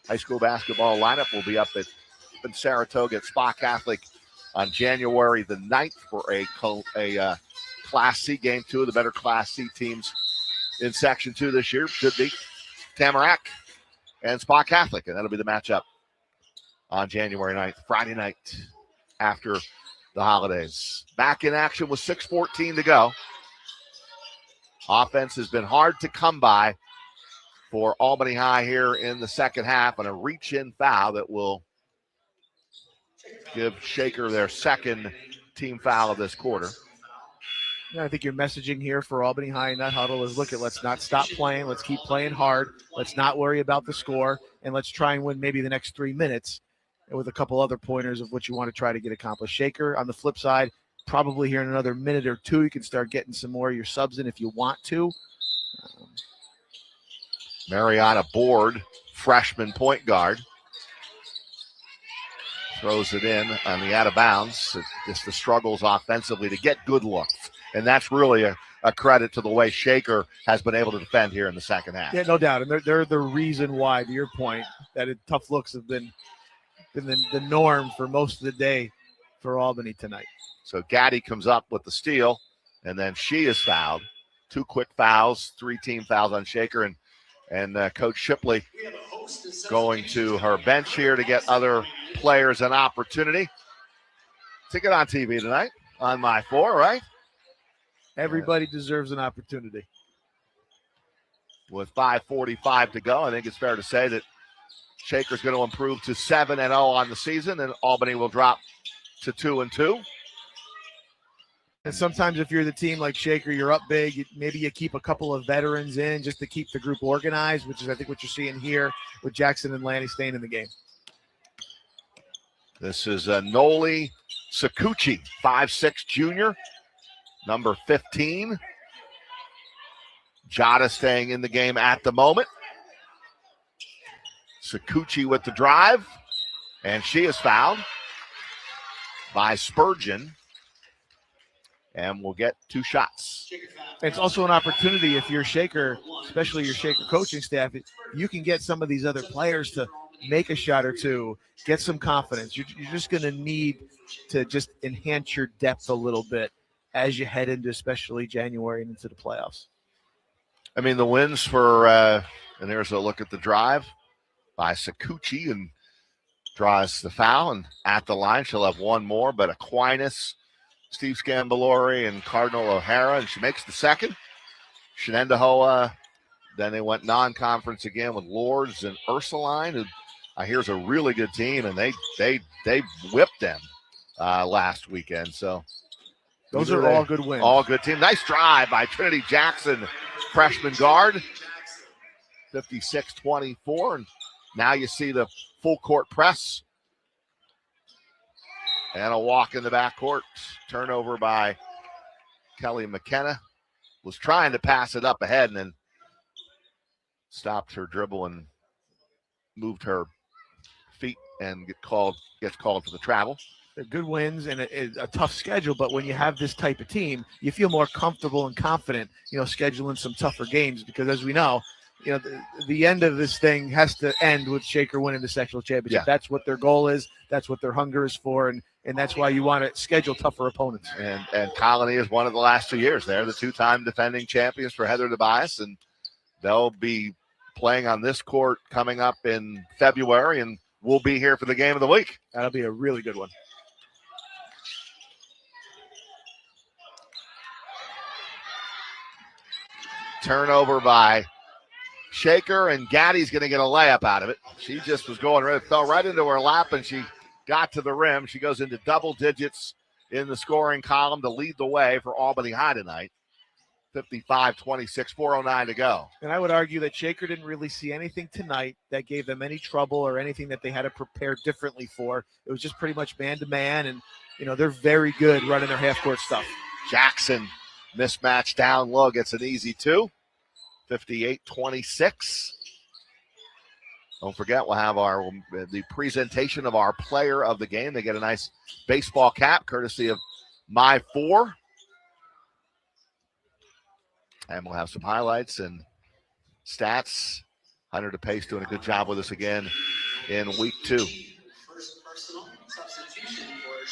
A: high school basketball lineup. We'll be up in Saratoga at Spa Catholic on January the 9th for a Class C game. 2 of the better Class C teams in Section 2 this year should be Tamarack and Spa Catholic, and that'll be the matchup on January 9th, Friday night after the holidays. Back in action with 6:14 to go. Offense has been hard to come by for Albany High here in the second half, and a reach-in foul that will give Shaker their second team foul of this quarter.
B: Yeah, I think your messaging here for Albany High in that huddle is, look, let's not stop playing. Let's keep playing hard. Let's not worry about the score, and let's try and win maybe the next 3 minutes with a couple other pointers of what you want to try to get accomplished. Shaker, on the flip side, probably here in another minute or two, you can start getting some more of your subs in if you want to.
A: Mariana Board, freshman point guard, throws it in on the out of bounds. Just the struggles offensively to get good looks. And that's really a credit to the way Shaker has been able to defend here in the second half.
B: Yeah, no doubt. And they're the reason why, to your point, that tough looks have been the norm for most of the day for Albany tonight.
A: So Gaddy comes up with the steal, and then she is fouled. 2 quick fouls, 3 team fouls on Shaker, and Coach Shipley going to her bench here to get other players an opportunity to get on TV tonight on My4, right?
B: Everybody deserves an opportunity.
A: With 5:45 to go, I think it's fair to say that Shaker's going to improve to 7-0 on the season, and Albany will drop to 2-2.
B: And sometimes if you're the team like Shaker, you're up big. Maybe you keep a couple of veterans in just to keep the group organized, which is, I think, what you're seeing here with Jackson and Lanny staying in the game.
A: This is Noli Sakuchi, 5'6" junior, number 15. Jada staying in the game at the moment. Sakuchi with the drive, and she is fouled by Spurgeon. and will get 2 shots.
B: It's also an opportunity if you're Shaker, especially your Shaker coaching staff, you can get some of these other players to make a shot or two, get some confidence. You're just going to need to just enhance your depth a little bit as you head into especially January and into the playoffs.
A: I mean, the wins for, and there's a look at the drive by Sakuchi, and draws the foul, and at the line she'll have one more, but Aquinas, Steve Scambalori, and Cardinal O'Hara, and she makes the second. Shenendahoa, then they went non-conference again with Lords and Ursuline, who I hear is a really good team, and they whipped them last weekend. So
B: those are all good wins.
A: All good team. Nice drive by Trinity Jackson, freshman guard, 56-24, and now you see the full court press. And a walk in the backcourt. Turnover by Kelly McKenna. Was trying to pass it up ahead and then stopped her dribble and moved her feet and gets called for the travel.
B: They're good wins and a tough schedule, but when you have this type of team, you feel more comfortable and confident, scheduling some tougher games, because as we know, the end of this thing has to end with Shaker winning the sectional championship. Yeah. That's what their goal is. That's what their hunger is for, and that's why you want to schedule tougher opponents.
A: And Colony is one of the last 2 years. They're the 2-time defending champions for Heather Tobias, and they'll be playing on this court coming up in February, and we'll be here for the game of the week.
B: That'll be a really good one.
A: Turnover by Shaker, and Gaddy's going to get a layup out of it. She just was going right, fell right into her lap, and she got to the rim. She goes into double digits in the scoring column to lead the way for Albany High tonight. 55-26, 4:09 to go.
B: And I would argue that Shaker didn't really see anything tonight that gave them any trouble or anything that they had to prepare differently for. It was just pretty much man-to-man, and, they're very good running their half-court stuff.
A: Jackson, mismatch down low, gets an easy 2. 58-26. Don't forget, we'll have the presentation of our player of the game. They get a nice baseball cap courtesy of My4. And we'll have some highlights and stats. Hunter DePace doing a good job with us again in week 2.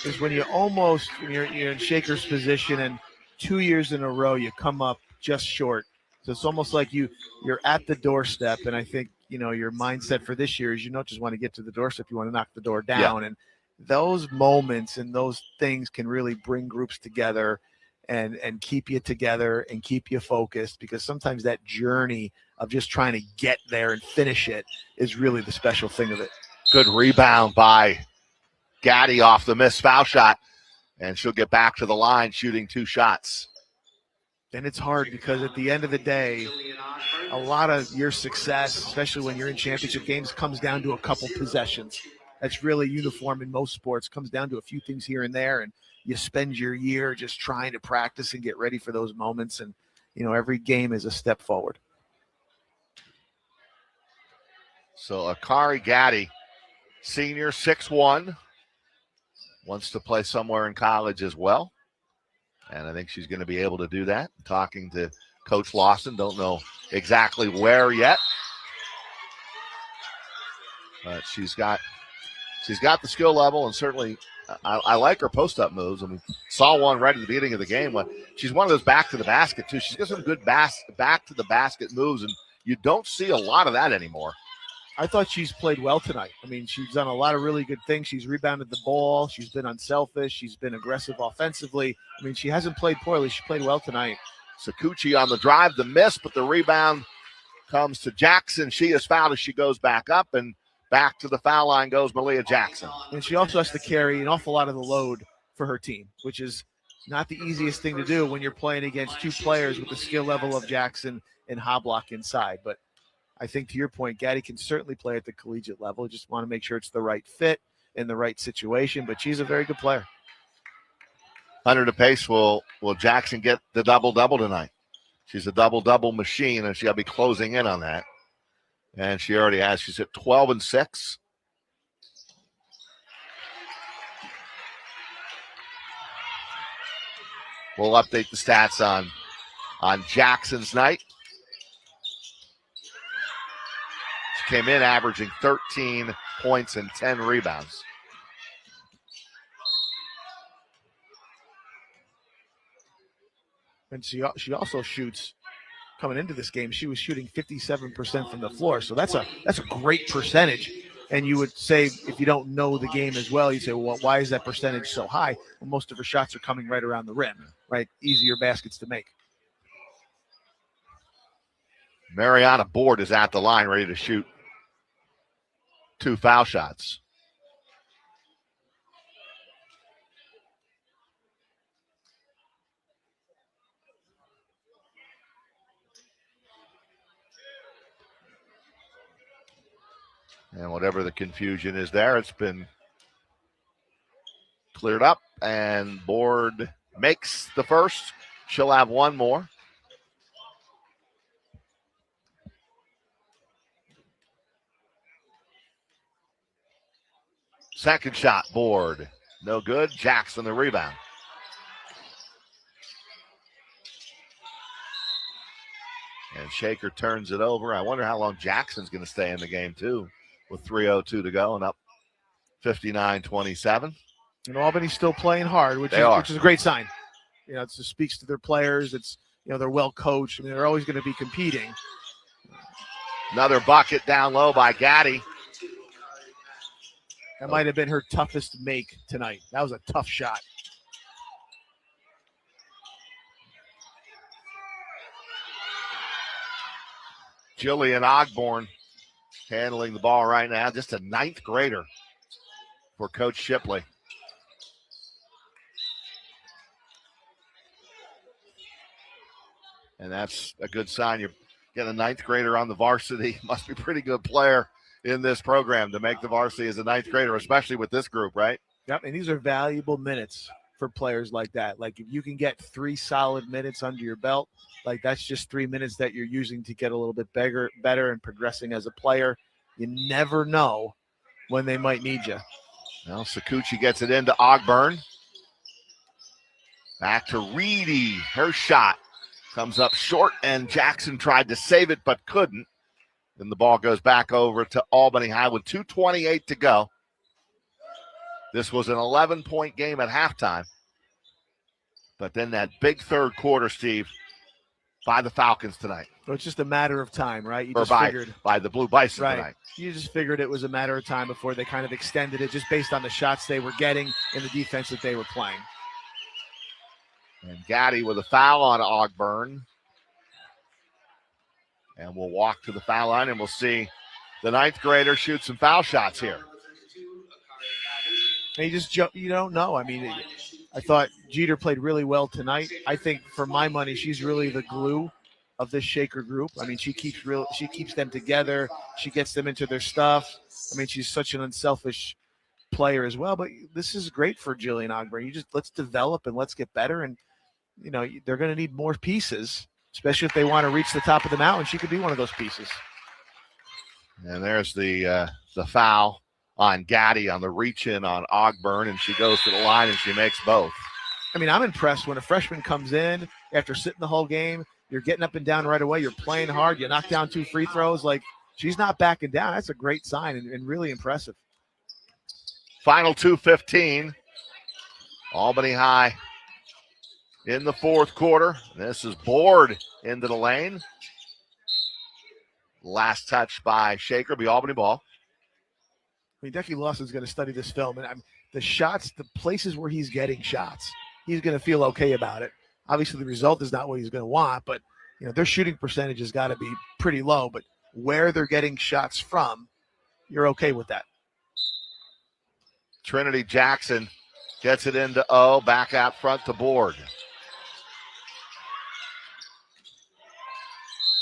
B: Is when you're in Shaker's position, and 2 years in a row you come up just short. So it's almost like you're at the doorstep, and I think, your mindset for this year is you don't just want to get to the doorstep, you want to knock the door down. Yeah. And those moments and those things can really bring groups together and keep you together and keep you focused, because sometimes that journey of just trying to get there and finish it is really the special thing of it.
A: Good rebound by Gaddy off the missed foul shot, and she'll get back to the line shooting 2 shots.
B: And it's hard because at the end of the day, a lot of your success, especially when you're in championship games, comes down to a couple possessions. That's really uniform in most sports. Comes down to a few things here and there, and you spend your year just trying to practice and get ready for those moments. And, every game is a step forward.
A: So Akari Gaddy, senior, 6'1", wants to play somewhere in college as well. And I think she's going to be able to do that. Talking to Coach Lawson, don't know exactly where yet. But she's got the skill level, and certainly I like her post-up moves. And we saw one right at the beginning of the game. She's one of those back to the basket, too. She's got some good back to the basket moves, and you don't see a lot of that anymore.
B: I thought she's played well tonight. I mean, she's done a lot of really good things. She's rebounded the ball. She's been unselfish. She's been aggressive offensively. I mean, she hasn't played poorly. She played well tonight.
A: Sakuchi on the drive, the miss, but the rebound comes to Jackson. She is fouled as she goes back up, and back to the foul line goes Malia Jackson.
B: And she also has to carry an awful lot of the load for her team, which is not the easiest thing to do when you're playing against 2 players with the skill level of Jackson and Hoblock inside. But I think to your point, Gaddy can certainly play at the collegiate level. Just want to make sure it's the right fit in the right situation, but she's a very good player.
A: Hunter DePace, will Jackson get the double-double tonight? She's a double-double machine, and she'll be closing in on that. And she already has. She's at 12 and 6. We'll update the stats on Jackson's night. She came in averaging 13 points and 10 rebounds.
B: And she also shoots. Coming into this game, she was shooting 57% from the floor. So that's a great percentage. And you would say, if you don't know the game as well, you say, well, why is that percentage so high? Well, most of her shots are coming right around the rim, right? Easier baskets to make.
A: Mariana Board is at the line, ready to shoot 2 foul shots. And whatever the confusion is there, it's been cleared up. And Board makes the first. She'll have one more. Second shot, Board. No good. Jackson the rebound. And Shaker turns it over. I wonder how long Jackson's going to stay in the game, too, with 3:02 to go and up 59-27.
B: And Albany's still playing hard, which is a great sign. You know, it just speaks to their players. It's, you know, they're well coached. I mean, they're always going to be competing.
A: Another bucket down low by Gaddy.
B: That might have been her toughest make tonight. That was a tough shot.
A: Jillian Ogborn handling the ball right now. Just a 9th grader for Coach Shipley. And that's a good sign. You're getting a 9th grader on the varsity. Must be a pretty good player in this program to make the varsity as a 9th grader, especially with this group, right?
B: Yep, and these are valuable minutes for players like that. Like, if you can get 3 solid minutes under your belt, like, that's just 3 minutes that you're using to get a little bit better and progressing as a player. You never know when they might need you.
A: Well, Sakuchi gets it into Ogburn. Back to Reedy. Her shot comes up short, and Jackson tried to save it but couldn't. Then the ball goes back over to Albany High with 2:28 to go. This was an 11-point game at halftime. But then that big third quarter, Steve, by the Falcons tonight.
B: So it's just a matter of time, right? You
A: or
B: just
A: by, by the Blue Bison
B: right.
A: tonight.
B: You just figured it was a matter of time before they kind of extended it, just based on the shots they were getting and the defense that they were playing.
A: And Gaddy with a foul on Ogburn. And we'll walk to the foul line, and we'll see the 9th grader shoot some foul shots here.
B: And you don't know. I mean, I thought Jeter played really well tonight. I think, for my money, she's really the glue of this Shaker group. I mean, she keeps them together. She gets them into their stuff. I mean, she's such an unselfish player as well. But this is great for Jillian Ogburn. Let's develop and let's get better. And, you know, they're going to need more pieces, especially if they want to reach the top of the mountain. She could be one of those pieces.
A: And there's the foul on Gaddy on the reach-in on Ogburn, and she goes to the line and she makes both.
B: I mean, I'm impressed when a freshman comes in after sitting the whole game. You're getting up and down right away. You're playing hard. You knock down 2 free throws. Like, she's not backing down. That's a great sign and really impressive.
A: Final 2:15. Albany High in the fourth quarter. This is Board into the lane. Last touch by Shaker, be Albany ball.
B: I mean, Decky Lawson's going to study this film, and the shots, the places where he's getting shots, he's going to feel okay about it. Obviously, the result is not what he's going to want, but, you know, their shooting percentage has got to be pretty low. But where they're getting shots from, you're okay with that.
A: Trinity Jackson gets it into O, back out front to Board.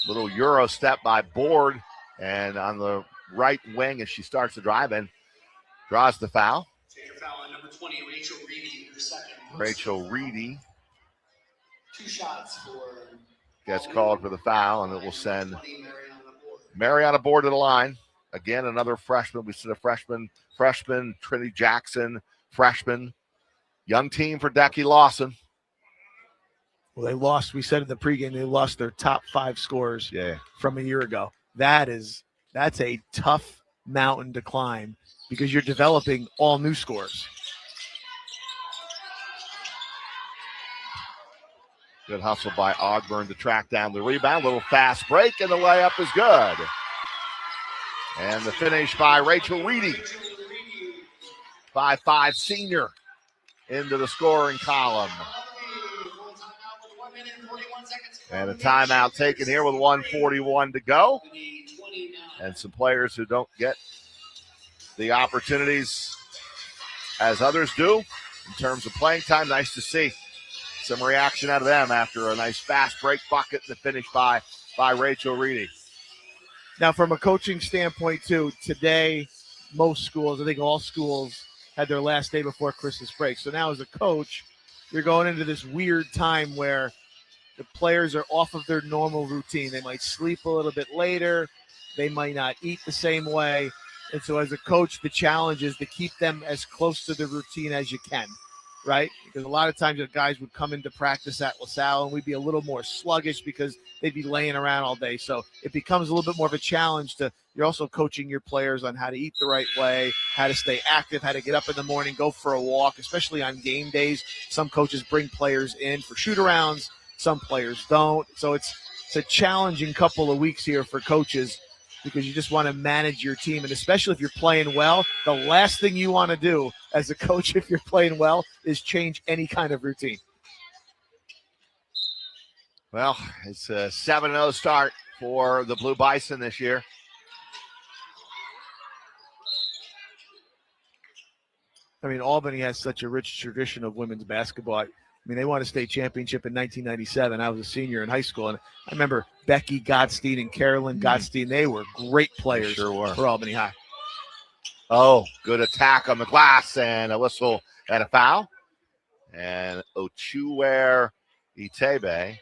A: Little Euro step by Board, and on the right wing as she starts to drive in, draws the foul.
C: Take a foul on number 20, Rachel Reedy, her second.
A: Rachel Reedy
C: 2 shots for
A: gets called for the foul, and it will send Mariana Board to the line. Again, another freshman. We said a freshman, Trinity Jackson, freshman. Young team for Decky Lawson.
B: Well, they lost. We said in the pregame they lost their top 5 scorers from a year ago. That's a tough mountain to climb because you're developing all new scores.
A: Good hustle by Ogburn to track down the rebound. Little fast break, and the layup is good. And the finish by Rachel Reedy. 5'5" senior into the scoring column. And a timeout taken here with 1:41 to go. And some players who don't get the opportunities as others do in terms of playing time. Nice to see some reaction out of them after a nice fast break bucket and the finish by Rachel Reedy.
B: Now, from a coaching standpoint, too, today, most schools, I think all schools, had their last day before Christmas break. So now as a coach, you're going into this weird time where the players are off of their normal routine. They might sleep a little bit later. They might not eat the same way. And so as a coach, the challenge is to keep them as close to the routine as you can, right? Because a lot of times the guys would come into practice at LaSalle and we'd be a little more sluggish because they'd be laying around all day. So it becomes a little bit more of a challenge you're also coaching your players on how to eat the right way, how to stay active, how to get up in the morning, go for a walk, especially on game days. Some coaches bring players in for shoot-arounds. Some players don't. So it's a challenging couple of weeks here for coaches because you just want to manage your team. And especially if you're playing well, the last thing you want to do as a coach if you're playing well is change any kind of routine.
A: Well, it's a 7-0 start for the Blue Bison this year.
B: I mean, Albany has such a rich tradition of women's basketball. I mean, they won a state championship in 1997. I was a senior in high school, and I remember Becky Gottstein and Carolyn Gottstein. They were great players for Albany High.
A: Oh, good attack on the glass, and a whistle and a foul. And Ochuwer Itebe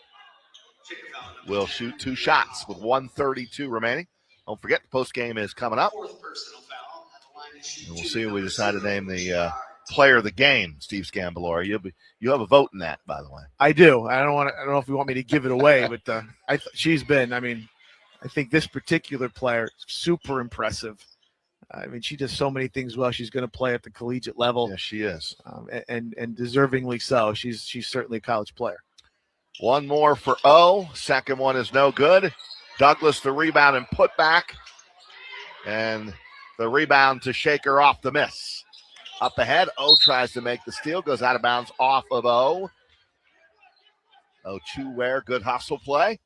A: will shoot 2 shots with 1:32 remaining. Don't forget, the postgame is coming up. And we'll see what we decide to name the player of the game, Steve Scambalora. You have a vote in that, by the way.
B: I do. I don't know if you want me to give it away, but she's been. I mean, I think this particular player super impressive. I mean, she does so many things well. She's going to play at the collegiate level.
A: Yes, she is,
B: and deservingly so. She's certainly a college player.
A: One more for O. Second one is no good. Douglas the rebound and put back, and the rebound to Shaker off the miss. Up ahead, O tries to make the steal, goes out of bounds off of O. Ochuwer, good hustle play.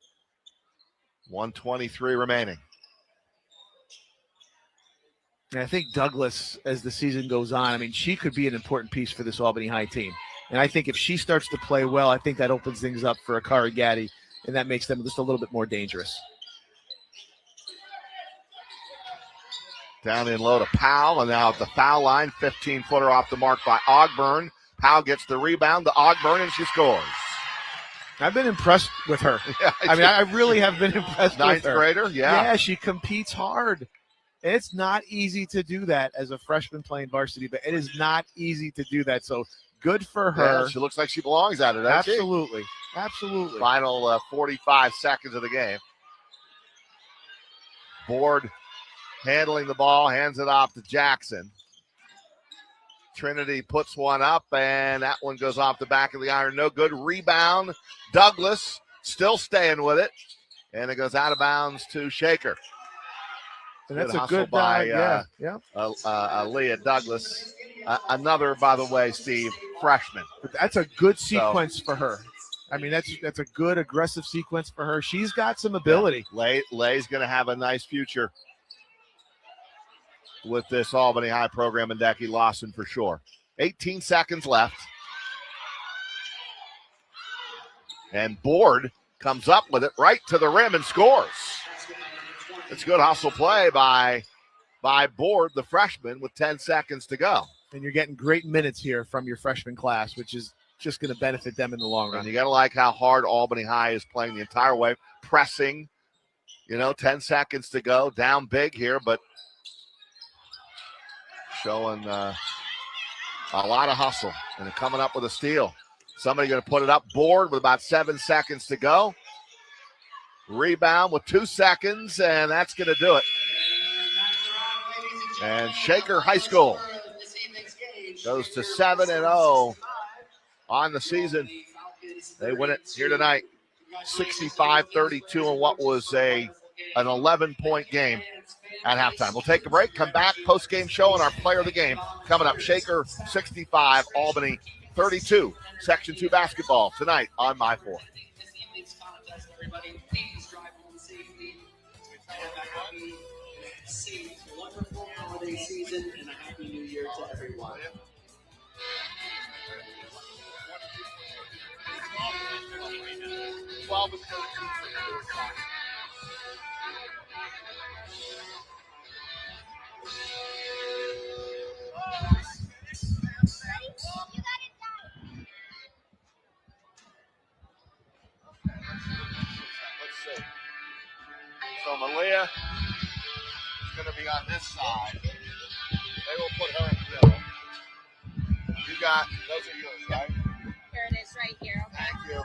A: 1:23 remaining.
B: And I think Douglas, as the season goes on, I mean, she could be an important piece for this Albany High team. And I think if she starts to play well, I think that opens things up for Akari Gaddy, and that makes them just a little bit more dangerous.
A: Down in low to Powell, and now at the foul line, 15-footer off the mark by Ogburn. Powell gets the rebound to Ogburn, and she scores.
B: I've been impressed with her. Yeah, I really have been impressed with her.
A: Ninth grader, yeah.
B: Yeah, she competes hard. It's not easy to do that as a freshman playing varsity, but it is not easy to do that. So good for her.
A: Yeah, she looks like she belongs at it.
B: Absolutely. Absolutely.
A: Final 45 seconds of the game. Board handling the ball, hands it off to Jackson. Trinity puts one up, and that one goes off the back of the iron. No good. Rebound. Douglas still staying with it, and it goes out of bounds to Shaker.
B: And that's a good by
A: Leah Douglas. Another, by the way, Steve, freshman.
B: But that's a good sequence for her. I mean, that's a good aggressive sequence for her. She's got some ability.
A: Yeah. Lay's going to have a nice future with this Albany High program and Decky Lawson for sure. 18 seconds left. And Board comes up with it right to the rim and scores. It's good hustle play by Board, the freshman, with 10 seconds to go.
B: And you're getting great minutes here from your freshman class, which is just going to benefit them in the long run.
A: And you got to like how hard Albany High is playing the entire way, pressing, 10 seconds to go, down big here, but showing a lot of hustle and coming up with a steal. Somebody going to put it up board with about 7 seconds to go. Rebound with 2 seconds, and that's going to do it. And Shaker High School goes to 7-0 on the season. They win it here tonight, 65-32 in what was an 11-point game at halftime. We'll take a break, come back, post-game show, and our player of the game coming up. Shaker 65, Albany 32. Section 2 basketball tonight on My4.
C: Wonderful holiday season and a happy new year to everyone.
A: Let's see. So Malia is going to be on this side. They will put her in the middle. You got, those are yours, right?
F: Here it is right here, okay?
A: Thank you.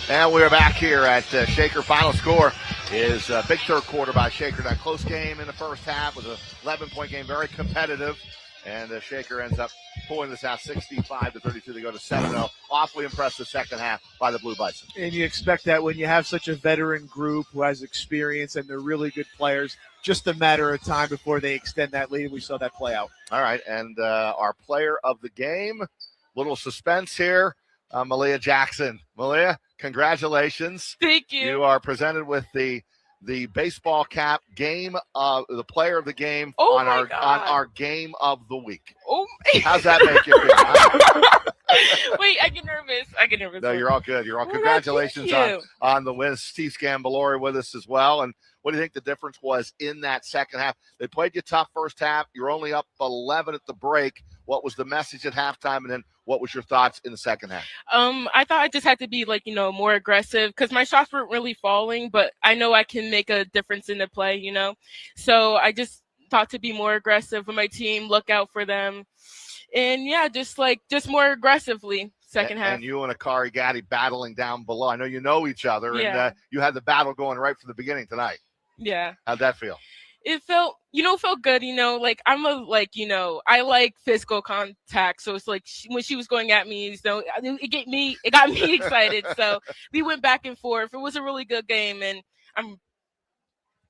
A: And we're back here at Shaker. Final score is a big third quarter by Shaker. That close game in the first half was an 11-point game, very competitive. And Shaker ends up pulling this out 65-32. They go to 7-0. Awfully impressive second half by the Blue Bison.
B: And you expect that when you have such a veteran group who has experience and they're really good players, just a matter of time before they extend that lead. We saw that play out.
A: All right, and our player of the game, little suspense here, Malia Jackson. Malia, congratulations.
G: Thank you.
A: You are presented with the baseball cap game of the player of the game
G: Oh
A: on
G: my God.
A: our game of the week.
G: Oh.
A: How's that make you feel?
G: Wait, I get nervous.
A: No, you're all good. You're all
G: Well,
A: congratulations
G: thank you.
A: on the win. Steve Scambalori with us as well. And what do you think the difference was in that second half? They played you tough first half. You're only up 11 at the break. What was the message at halftime? And then what was your thoughts in the second half?
G: I thought I just had to be more aggressive because my shots weren't really falling, but I know I can make a difference in the play, So I just thought to be more aggressive with my team, look out for them. And yeah, just more aggressively second half.
A: And you and Akari Gaddy battling down below. I know you know each other,
G: Yeah.
A: and you had the battle going right from the beginning tonight.
G: Yeah.
A: How'd that feel?
G: It felt good, I like physical contact. So it's when she was going at me, it got me excited. So we went back and forth. It was a really good game, and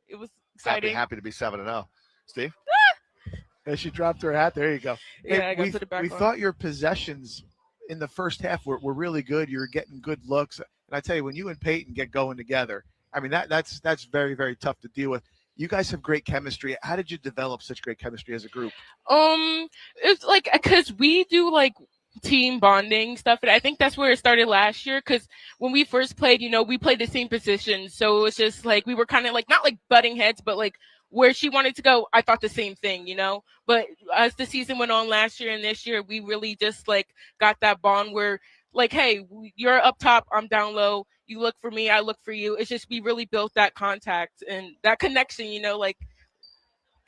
G: it was exciting.
A: Happy to be 7-0. Steve?
B: As she dropped her hat, there you go.
G: Yeah, I got to put it back
B: we
G: on.
B: thought your possessions in the first half were really good. You were getting good looks. And I tell you, when you and Peyton get going together, I mean, that's very, very tough to deal with. You guys have great chemistry. How did you develop such great chemistry as a group?
G: It's because we do team bonding stuff, and I think that's where it started last year. Because when we first played, we played the same positions, so it was just we were kind of not butting heads, but where she wanted to go, I thought the same thing, But as the season went on last year and this year, we really just got that bond where hey, you're up top, I'm down low. You look for me, I look for you. It's just we really built that contact and that connection, just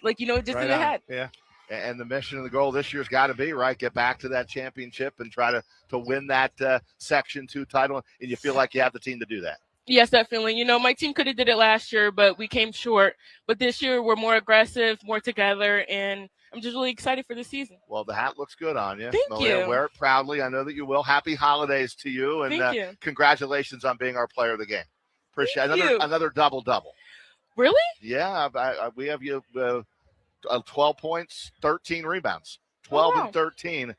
B: Right
G: in the
B: on.
G: head.
B: Yeah.
A: And the mission and the goal this year's got to be, right, get back to that championship and try to win that Section 2 title. And you feel like you have the team to do that.
G: Yes, definitely. My team could have did it last year, but we came short. But this year we're more aggressive, more together, and I'm just really excited for the season.
A: Well, the hat looks good on you.
G: Thank
A: Malia,
G: you.
A: wear it proudly. I know that you will. Happy holidays to you, and
G: Thank you.
A: congratulations on being our player of the game. Appreciate
G: Thank you.
A: another double-double.
G: Really?
A: Yeah, we have you 12 points, 13 rebounds. 12 and 13.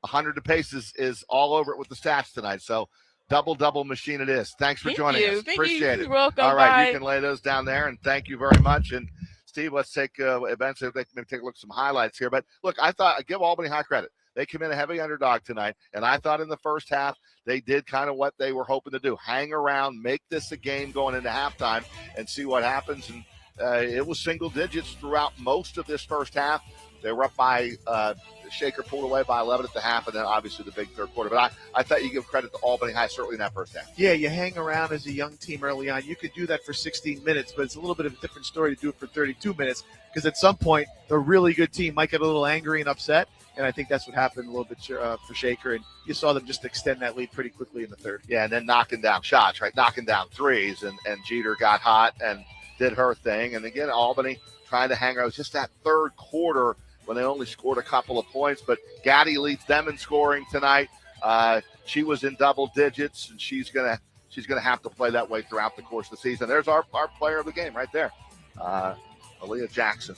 A: 100 apace is all over it with the stats tonight. So double machine it is. Thanks for joining us. Appreciate it.
G: You're welcome.
A: All right,
G: Bye.
A: you can lay those down there, and thank you very much. And Steve, let's take eventually maybe take a look at some highlights here. But look, I give Albany High credit. They come in a heavy underdog tonight, and I thought in the first half they did kind of what they were hoping to do: hang around, make this a game going into halftime, and see what happens. And it was single digits throughout most of this first half. They were up by Shaker pulled away by 11 at the half, and then obviously the big third quarter. But I thought you give credit to Albany High, certainly in that first half.
B: Yeah, you hang around as a young team early on. You could do that for 16 minutes, but it's a little bit of a different story to do it for 32 minutes because at some point the really good team might get a little angry and upset, and I think that's what happened a little bit for Shaker, and you saw them just extend that lead pretty quickly in the third.
A: Yeah, and then knocking down shots, right? Knocking down threes, and Jeter got hot and did her thing. And again, Albany trying to hang around. It was just that third quarter when they only scored a couple of points, but Gaddy leads them in scoring tonight. She was in double digits, and she's gonna have to play that way throughout the course of the season. There's our player of the game right there, Aaliyah Jackson,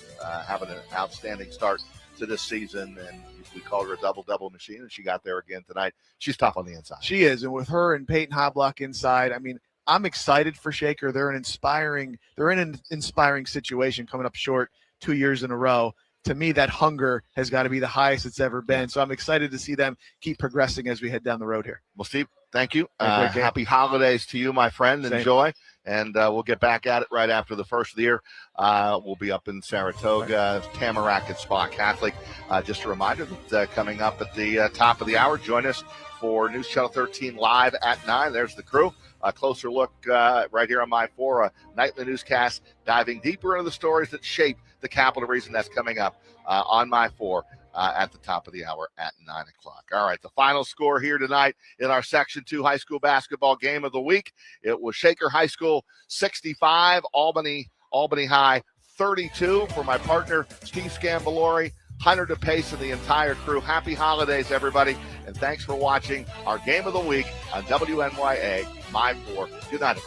A: having an outstanding start to this season, and we called her a double machine, and she got there again tonight. She's tough on the inside.
B: She is, and with her and Peyton Hoblock inside, I mean, I'm excited for Shaker. They're in an inspiring situation coming up short 2 years in a row. To me, that hunger has got to be the highest it's ever been. So I'm excited to see them keep progressing as we head down the road here.
A: Well, Steve, thank you. Happy holidays to you, my friend.
B: Same.
A: Enjoy. And we'll get back at it right after the first of the year. We'll be up in Saratoga, Tamarack at Spa Catholic. Just a reminder that coming up at the top of the hour, join us for News Channel 13 live at 9. There's the crew. A closer look right here on My4, a nightly newscast diving deeper into the stories that shape the capital region. That's coming up on My4 at the top of the hour at 9 o'clock. All right, the final score here tonight in our Section 2 high school basketball game of the week. It was Shaker High School 65, Albany High 32. For my partner, Steve Scambalori, Hunter DePace, and the entire crew, happy holidays, everybody, and thanks for watching our game of the week on WNYA My4. Good night.